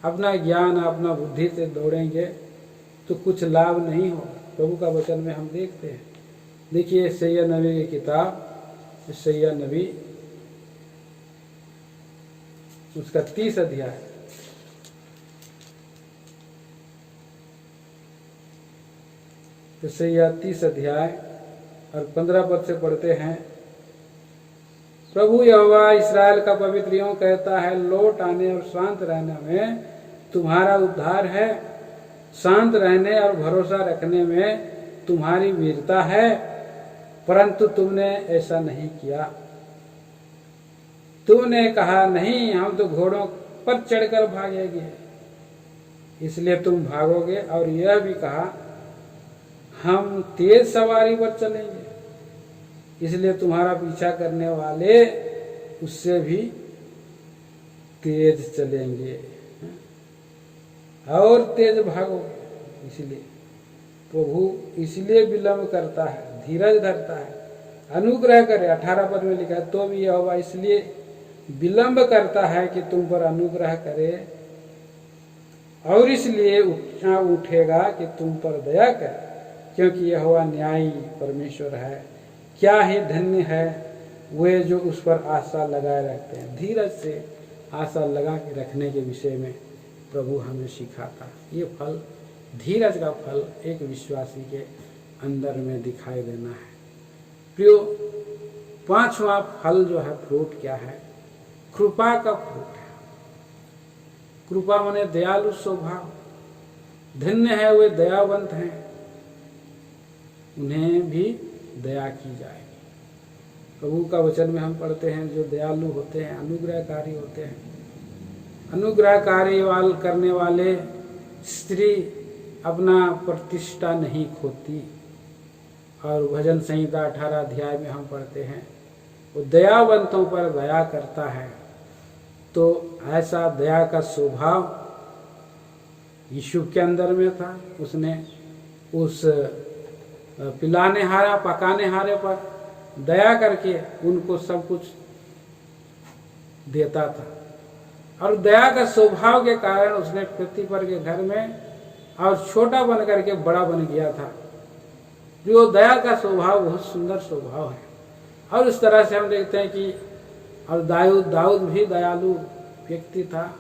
अपना ज्ञान, अपना बुद्धि से दौड़ेंगे तो कुछ लाभ नहीं होगा। प्रभु का वचन में हम देखते हैं, देखिए यशायाह नबी की किताब, यशायाह नबी उसका 30 अध्याय, यशायाह 30 अध्याय और 15 पद से पढ़ते हैं। प्रभु यहोवा इस्राएल का पवित्र यों कहता है, लौट आने और शांत रहने में तुम्हारा उद्धार है, शांत रहने और भरोसा रखने में तुम्हारी वीरता है, परंतु तुमने ऐसा नहीं किया। तुमने कहा नहीं, हम तो घोड़ों पर चढ़कर भागेंगे, इसलिए तुम भागोगे, और यह भी कहा हम तेज सवारी पर चलेंगे, इसलिए तुम्हारा पीछा करने वाले उससे भी तेज चलेंगे और तेज भागोगे। इसलिए प्रभु इसलिए विलंब करता है, धीरज धरता है, अनुग्रह करे। 18 पद में लिखा है, तो भी यहोवा इसलिए विलंब करता है कि तुम पर अनुग्रह करे, और इसलिए उठेगा कि तुम पर दया करे, क्योंकि यहोवा न्यायी परमेश्वर है। क्या ही धन्य है वे जो उस पर आशा लगाए रखते हैं। धीरज से आशा लगा के रखने के विषय में प्रभु हमें सिखाता है। ये फल, धीरज का फल एक विश्वासी के अंदर में दिखाई देना है। प्रियो, 5वां फल जो है, फ्रूट क्या है? कृपा का फ्रूट है। कृपा माने दयालु स्वभाव। धन्य है वे दयावंत हैं, उन्हें भी दया की जाएगी। प्रभु का वचन में हम पढ़ते हैं, जो दयालु होते हैं, अनुग्रहकारी होते हैं। अनुग्रहकारी करने वाले स्त्री अपना प्रतिष्ठा नहीं खोती। और भजन संहिता 18 अध्याय में हम पढ़ते हैं, वो दयावंतों पर दया करता है तो ऐसा दया का स्वभाव यीशु के अंदर में था। उसने उस पिलाने हारा पकाने हारे पर दया करके उनको सब कुछ देता था, और दया का स्वभाव के कारण उसने पृथ्वी पर के घर में और छोटा बन करके बड़ा बन गया था। जो दया का स्वभाव बहुत सुंदर स्वभाव है। और इस तरह से हम देखते हैं कि और दाऊद भी दयालु व्यक्ति था,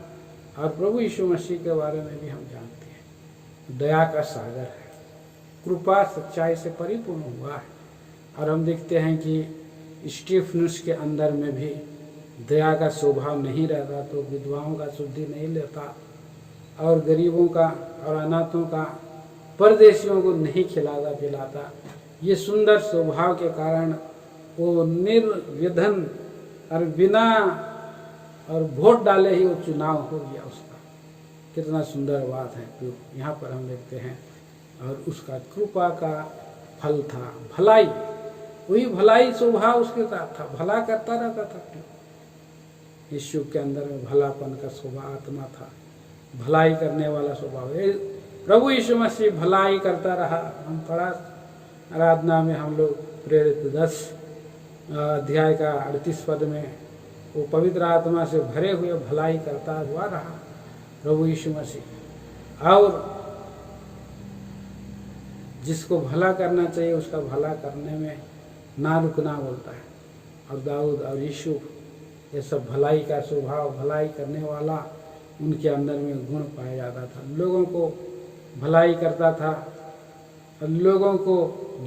और प्रभु यीशु मसीह के बारे में भी हम जानते हैं दया का सागर है, कृपा सच्चाई से परिपूर्ण हुआ है। और हम देखते हैं कि स्टीफनुस के अंदर में भी दया का स्वभाव नहीं रहता, तो विधवाओं का शुद्धि नहीं लेता, और गरीबों का और अनाथों का परदेशियों को नहीं खिलाता पिलाता। ये सुंदर स्वभाव के कारण वो निर्विघ्न और बिना और वोट डाले ही वो चुनाव हो गया उसका। कितना सुंदर बात है। तो यहाँ पर हम देखते हैं, और उसका कृपा का फल था भलाई। वही भलाई स्वभाव उसके साथ था, भला करता रहता था। यीशु के अंदर में भलापन का स्वभाव आत्मा था, भलाई करने वाला स्वभाव। प्रभु यीशु मसीह भलाई करता रहा। हम पढ़ा आराधना में हम लोग प्रेरित 10 अध्याय का 38 पद में, वो पवित्र आत्मा से भरे हुए भलाई करता हुआ रहा प्रभु यीशु मसीह। और जिसको भला करना चाहिए उसका भला करने में ना रुकना बोलता है। और दाऊद और यीशु ये सब भलाई का स्वभाव, भलाई करने वाला उनके अंदर में गुण पाया जाता था। लोगों को भलाई करता था, और लोगों को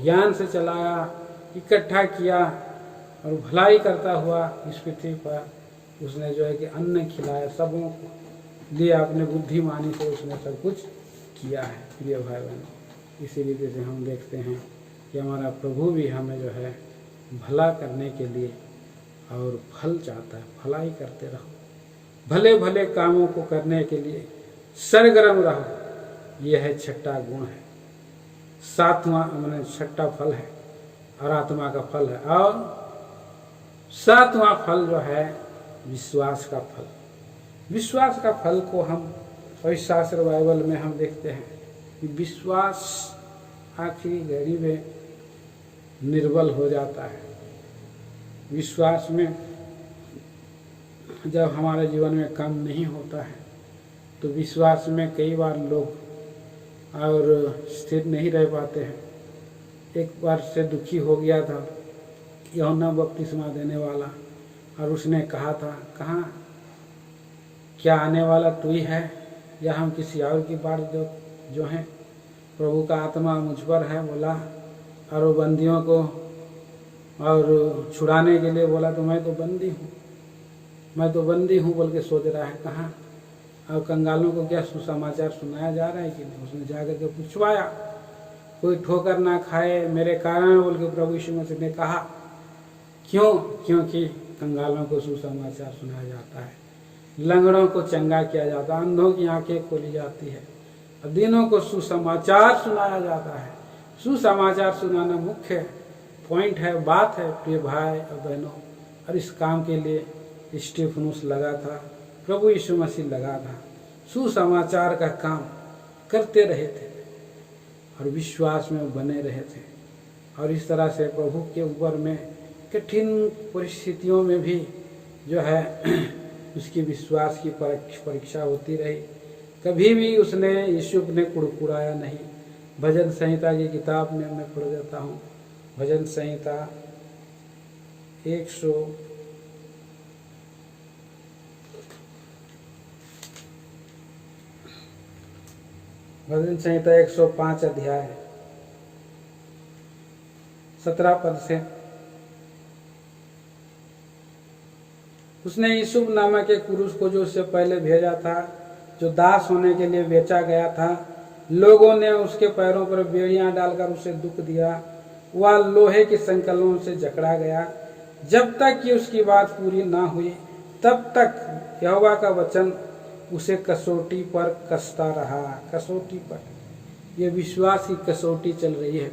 ज्ञान से चलाया, इकट्ठा किया, और भलाई करता हुआ इस पृथ्वी पर उसने जो है कि अन्न खिलाया सबों को लिए, अपने बुद्धिमानी से उसने सब कुछ किया है। प्रिय भाई बहनों, इसी रीति से हम देखते हैं कि हमारा प्रभु भी हमें जो है भला करने के लिए और फल चाहता है। भलाई करते रहो, भले भले कामों को करने के लिए सरगर्म रहो। यह है छठा गुण है, सातवां मैंने छठा फल है और आत्मा का फल है। और सातवां फल जो है विश्वास का फल। विश्वास का फल को हम पवित्र शास्त्र बाइबल में हम देखते हैं कि विश्वास आखिरी घड़ी में निर्बल हो जाता है। विश्वास में जब हमारे जीवन में काम नहीं होता है तो विश्वास में कई बार लोग और स्थिर नहीं रह पाते हैं। एक बार से दुखी हो गया था यूहन्ना बपतिस्मा देने वाला, और उसने कहा था, कहाँ क्या आने वाला तू ही है या हम किसी और की बात जो है? प्रभु का आत्मा मुझ पर है बोला, और वो बंदियों को और छुड़ाने के लिए बोला, तो मैं तो बंदी हूँ, मैं तो बंदी हूँ बोल के सोच रहा है कहाँ। और कंगालों को क्या सुसमाचार सुनाया जा रहा है कि नहीं? उसने जाकर के पूछवाया, कोई ठोकर ना खाए मेरे कारण बोल के प्रभु यीशु मसीह ने कहा। क्यों? क्योंकि कंगालों को सुसमाचार सुनाया जाता है, लंगड़ों को चंगा किया जाता है, अंधों की आंखें खोली जाती है, दीनों को सुसमाचार सुनाया जाता है। सुसमाचार सुनाना मुख्य पॉइंट है, बात है प्रिय भाई और बहनों। और इस काम के लिए स्टीफनुस लगा था, प्रभु यीशु मसीह लगा था, सुसमाचार का काम करते रहे थे और विश्वास में बने रहे थे। और इस तरह से प्रभु के ऊपर में कठिन परिस्थितियों में भी जो है उसकी विश्वास की परीक्षा होती रही। कभी भी उसने यीशु ने कुड़कुड़ाया नहीं। भजन संहिता की किताब में मैं पढ़ देता हूँ, भजन संहिता 105 अध्याय 17 पद से उसने यूसुफ नामक एक पुरुष को जो उससे पहले भेजा था, जो दास होने के लिए बेचा गया था, लोगों ने उसके पैरों पर बेड़ियां डालकर उसे दुख दिया। वह लोहे के संकलों से जकड़ा गया। जब तक कि उसकी बात पूरी ना हुई तब तक यहोवा का वचन उसे कसौटी पर कसता रहा। कसौटी पर, यह विश्वास की कसौटी चल रही है।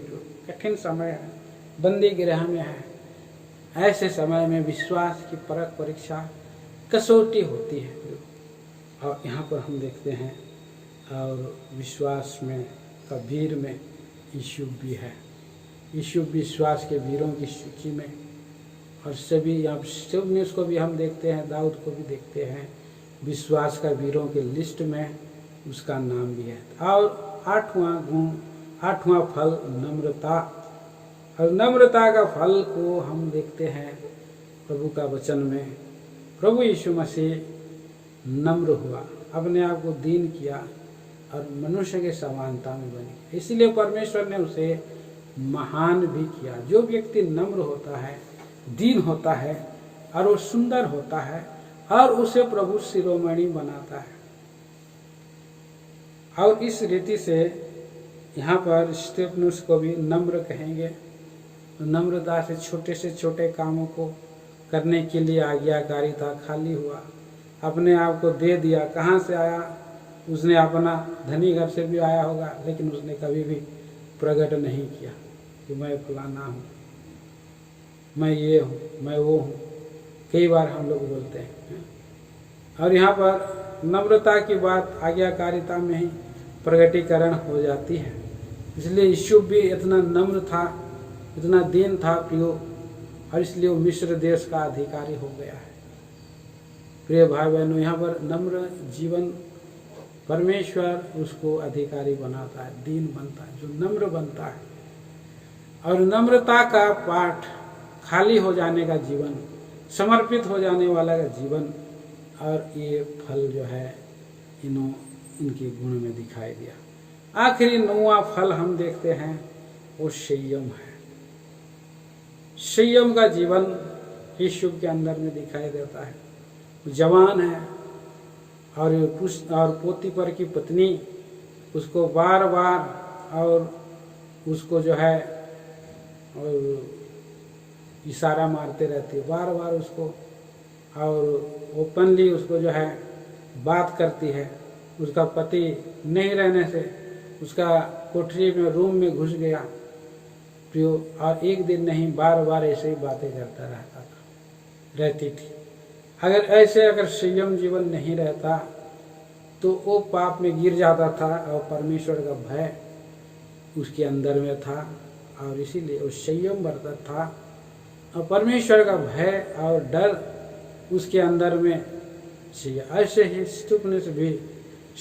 कठिन समय है, बंदी गृह में है। ऐसे समय में विश्वास की परख परीक्षा कसौटी होती है। और यहाँ पर हम देखते हैं और विश्वास में का वीर में यूसुफ भी है। यूसुफ विश्वास के वीरों की सूची में, और सभी यहाँ सब में उसको भी हम देखते हैं, दाऊद को भी देखते हैं विश्वास का वीरों के लिस्ट में उसका नाम भी है। और आठवां गुण, आठवां फल नम्रता। और नम्रता का फल को हम देखते हैं प्रभु का वचन में। प्रभु यीशु मसीह नम्र हुआ, अपने आप को दीन किया और मनुष्य के समानता में बने, इसलिए परमेश्वर ने उसे महान भी किया। जो व्यक्ति नम्र होता है, दीन होता है और वो सुंदर होता है, और उसे प्रभु शिरोमणि बनाता है। और इस रीति से यहाँ पर स्टेफनुस को भी नम्र कहेंगे। नम्रता से छोटे कामों को करने के लिए आज्ञाकारी था, खाली हुआ, अपने आप को दे दिया। कहाँ से आया? उसने अपना धनी घर से भी आया होगा, लेकिन उसने कभी भी प्रकट नहीं किया कि मैं फलाना हूँ, मैं ये हूँ, मैं वो हूँ। कई बार हम लोग बोलते हैं। और यहाँ पर नम्रता की बात आज्ञाकारिता में ही प्रकटीकरण हो जाती है। इसलिए यूसुफ भी इतना नम्र था, इतना दीन था प्रियो, और इसलिए वो मिस्र देश का अधिकारी हो गया है। प्रिय भाई बहनों, यहाँ पर नम्र जीवन परमेश्वर उसको अधिकारी बनाता है, दीन बनता है, जो नम्र बनता है। और नम्रता का पाठ, खाली हो जाने का जीवन, समर्पित हो जाने वाला का जीवन, और ये फल जो है इनके गुण में दिखाई दिया। आखिरी 9वां फल हम देखते हैं, वो संयम है। संयम का जीवन यूसुफ के अंदर में दिखाई देता है। जवान है और पोतीपर की पत्नी उसको बार बार और उसको जो है और इशारा मारते रहती है, बार बार उसको, और ओपनली उसको जो है बात करती है। उसका पति नहीं रहने से उसका कोठरी में, रूम में घुस गया प्रियो, और एक दिन नहीं, बार बार ऐसे ही बातें करता रहती थी। अगर संयम जीवन नहीं रहता तो वो पाप में गिर जाता था, और परमेश्वर का भय उसके अंदर में था, और इसीलिए वो संयम बरतता था। और परमेश्वर का भय और डर उसके अंदर में चाहिए। ऐसे ही स्टेफनुस भी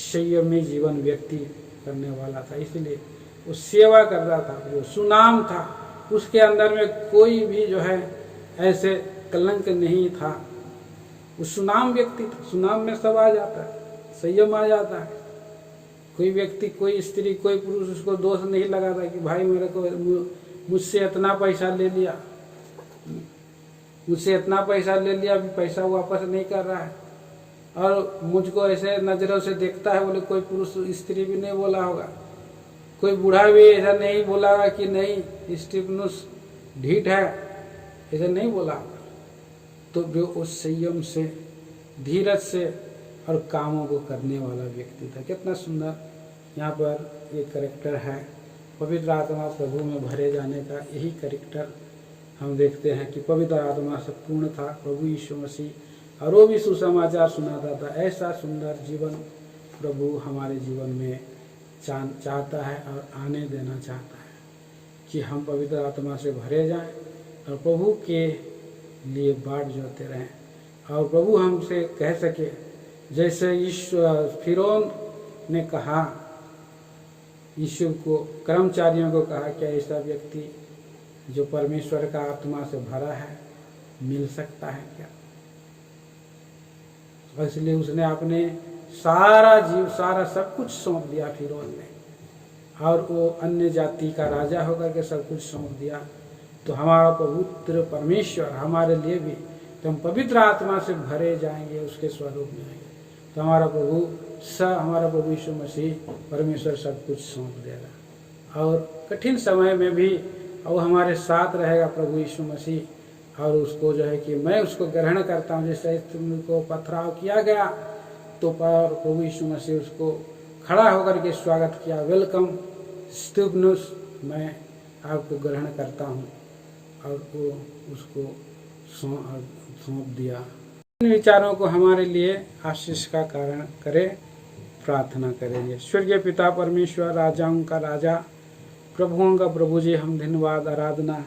संयमी जीवन व्यक्ति करने वाला था, इसलिए वो सेवा कर रहा था, जो सुनाम था उसके अंदर में कोई भी जो है ऐसे कलंक नहीं था। वो सुनाम व्यक्ति था। सुनाम में सब आ जाता है, संयम आ जाता है। कोई व्यक्ति, कोई स्त्री, कोई पुरुष उसको दोष नहीं लगाता कि भाई मेरे को मुझसे इतना पैसा ले लिया, मुझसे इतना पैसा ले लिया, अभी पैसा वापस नहीं कर रहा है, और मुझको ऐसे नजरों से देखता है। बोले कोई पुरुष, स्त्री भी नहीं बोला होगा, कोई बूढ़ा भी ऐसा नहीं बोला होगा कि नहीं स्टेफनुस ढीठ है, ऐसा नहीं बोला होगा। तो वो उस संयम से, धीरज से और कामों को करने वाला व्यक्ति था। कितना सुंदर यहाँ पर ये कैरेक्टर है। पवित्र आत्मा प्रभु में भरे जाने का यही कैरेक्टर हम देखते हैं कि पवित्र आत्मा से पूर्ण था प्रभु यीशु मसीह, और वो भी सुसमाचार सुनाता था। ऐसा सुंदर जीवन प्रभु हमारे जीवन में चाहता है और आने देना चाहता है कि हम पवित्र आत्मा से भरे जाएं और प्रभु के लिए बाट जोते रहें, और प्रभु हमसे कह सके, जैसे फिरौन ने कहा यीशु को, कर्मचारियों को कहा, क्या ऐसा व्यक्ति जो परमेश्वर का आत्मा से भरा है मिल सकता है क्या? इसलिए उसने अपने सारा सब कुछ सौंप दिया फिरौन ने, और वो अन्य जाति का राजा होकर के सब कुछ सौंप दिया। तो हमारा पवित्र परमेश्वर हमारे लिए भी, तो हम पवित्र आत्मा से भरे जाएंगे, उसके स्वरूप में आएंगे, तो हमारा प्रभु यीशु मसीह परमेश्वर सब कुछ सौंप देगा, और कठिन समय में भी वो हमारे साथ रहेगा प्रभु यीशु मसीह। और उसको जो है कि मैं उसको ग्रहण करता हूँ। जैसे तुमको पथराव किया गया तो प्रभु यीशु मसीह उसको खड़ा होकर के स्वागत किया, वेलकम स्टेफनुस, मैं आपको ग्रहण करता हूँ, और वो उसको सौंप दिया। इन विचारों को हमारे लिए आशीष का कारण करे, प्रार्थना करेंगे। स्वर्गीय पिता परमेश्वर, राजाओं का राजा, प्रभुओं का प्रभु जी, हम धन्यवाद आराधना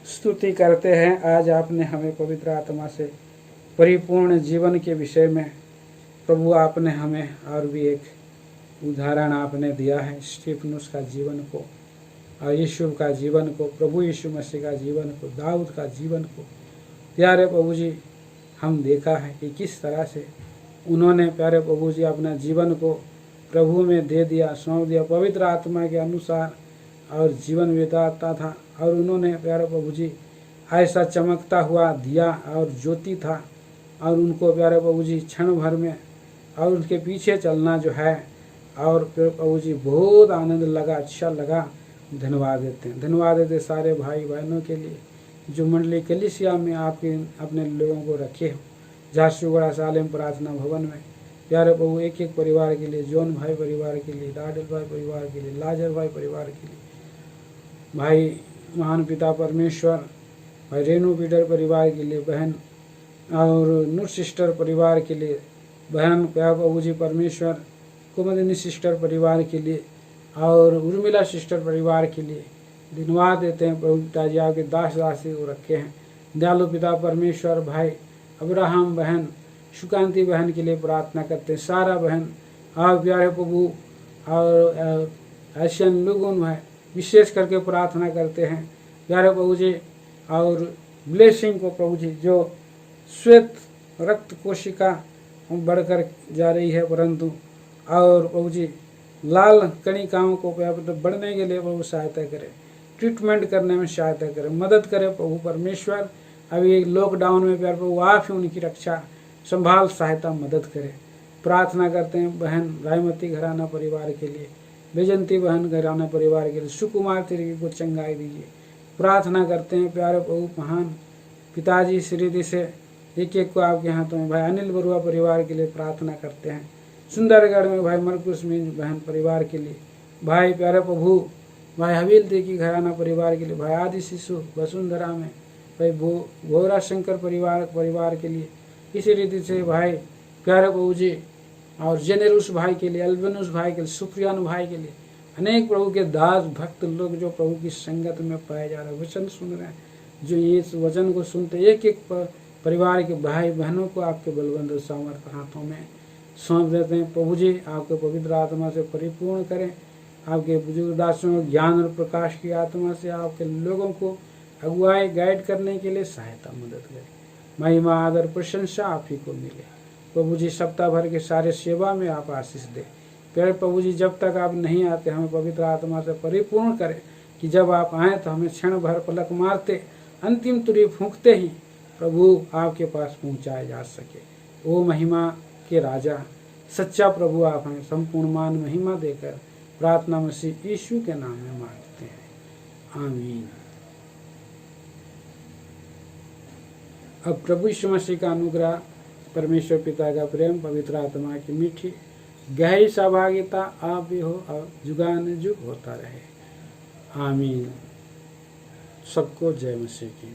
स्तुति करते हैं। आज आपने हमें पवित्र आत्मा से परिपूर्ण जीवन के विषय में प्रभु आपने हमें और भी एक उदाहरण आपने दिया है, स्टीफनुस का जीवन को और यीशु का जीवन को, प्रभु यीशु मसीह का जीवन को, दाऊद का जीवन को। प्यारे प्रभु जी, हम देखा है कि किस तरह से उन्होंने प्यारे प्रभु जी अपना जीवन को प्रभु में दे दिया, सौंप दिया, पवित्र आत्मा के अनुसार और जीवन बिताता था। और उन्होंने प्यारे प्रभु जी ऐसा चमकता हुआ दिया और ज्योति था, और उनको प्यारे प्रभु जी क्षण भर में और उनके पीछे चलना जो है, और प्यारे प्रभु जी बहुत आनंद लगा, अच्छा लगा। धन्यवाद देते हैं, धन्यवाद देते सारे भाई बहनों के लिए जो मंडली कलीसिया में आपके अपने लोगों को रखे हो, झारसुगुड़ा सालेम प्रार्थना भवन में। प्यारे प्रभु एक एक परिवार के लिए, जॉन भाई परिवार के लिए, डाडल भाई परिवार के लिए, लाजर भाई परिवार के लिए, भाई महान पिता परमेश्वर, भाई रेणु पीटर परिवार के लिए, बहन और नूर सिस्टर परिवार के लिए, बहन प्यारे प्रभु जी परमेश्वर कुमदिनी सिस्टर परिवार के लिए और उर्मिला सिस्टर परिवार के लिए धन्यवाद देते हैं। प्रभु पिताजी आपके दास दासी को रखे हैं। दयालु पिता परमेश्वर, भाई अब्राहम बहन, सुकांति बहन के लिए प्रार्थना करते हैं। सारा बहन आप प्यारे प्रभु और एशियन लोगों भाई विशेष करके प्रार्थना करते हैं प्यारे प्रभु जी। और ब्लेसिंग को प्रभु जी जो श्वेत रक्त कोशिका बढ़कर जा रही है, परंतु और प्रभु जी लाल कणिकाओं को बढ़ने के लिए प्रभु सहायता करें, ट्रीटमेंट करने में सहायता करें, मदद करें प्रभु परमेश्वर। अभी लॉकडाउन में प्यार प्रभु आप ही उनकी रक्षा संभाल सहायता मदद करें। प्रार्थना करते हैं बहन रायमती घराना परिवार के लिए, बेजंती बहन घराना परिवार के लिए, सुकुमार तिरगी को चंगाई दीजिए। प्रार्थना करते हैं प्यारे प्रभु महान पिताजी श्रीदी से एक एक को आपके हाथों में। भाई अनिल बरुआ परिवार के लिए प्रार्थना करते हैं। सुंदरगढ़ में भाई मरकुस मीन बहन परिवार के लिए, भाई प्यारे प्रभु भाई हवील देखी घराना परिवार के लिए, भाई आदि शिशु वसुंधरा में भाई भोरा शंकर परिवार के लिए, इसी रीति से भाई प्यारे प्रभु जी और जेनेरुस भाई के लिए, अल्बेनुस भाई के लिए, सुप्रियान भाई के लिए, अनेक प्रभु के दास भक्त लोग जो प्रभु की संगत में पाए जा रहे हैं, वचन सुन रहे हैं, जो ये वचन को सुनते एक एक परिवार के भाई बहनों को आपके बलवंत सामर्थ हाथों में सौंप देते हैं। प्रभु जी आपके पवित्र आत्मा से परिपूर्ण करें, आपके बुजुर्ग दासों ज्ञान और प्रकाश की आत्मा से आपके लोगों को अगुवाई गाइड करने के लिए सहायता मदद करें। महिमा आदर प्रशंसा आप ही को मिले प्रभु जी। सप्ताह भर के सारे सेवा में आप आशीष दें प्यारे प्रभु जी। जब तक आप नहीं आते हमें पवित्र आत्मा से परिपूर्ण करें कि जब आप आए तो हमें क्षण भर पलक मारते अंतिम तुरी फूंकते ही प्रभु आपके पास पहुंचाया जा सके। ओ महिमा के राजा सच्चा प्रभु आप हमें संपूर्ण मान महिमा देकर प्रार्थना मसीह यीशु के नाम में मांगते हैं, आमीन। अब प्रभु यीशु मसीह का अनुग्रह, परमेश्वर पिता का प्रेम, पवित्र आत्मा की मीठी गहरी सहभागिता आप भी हो और जुगान जुग होता रहे, आमीन। सबको जय मसीह की।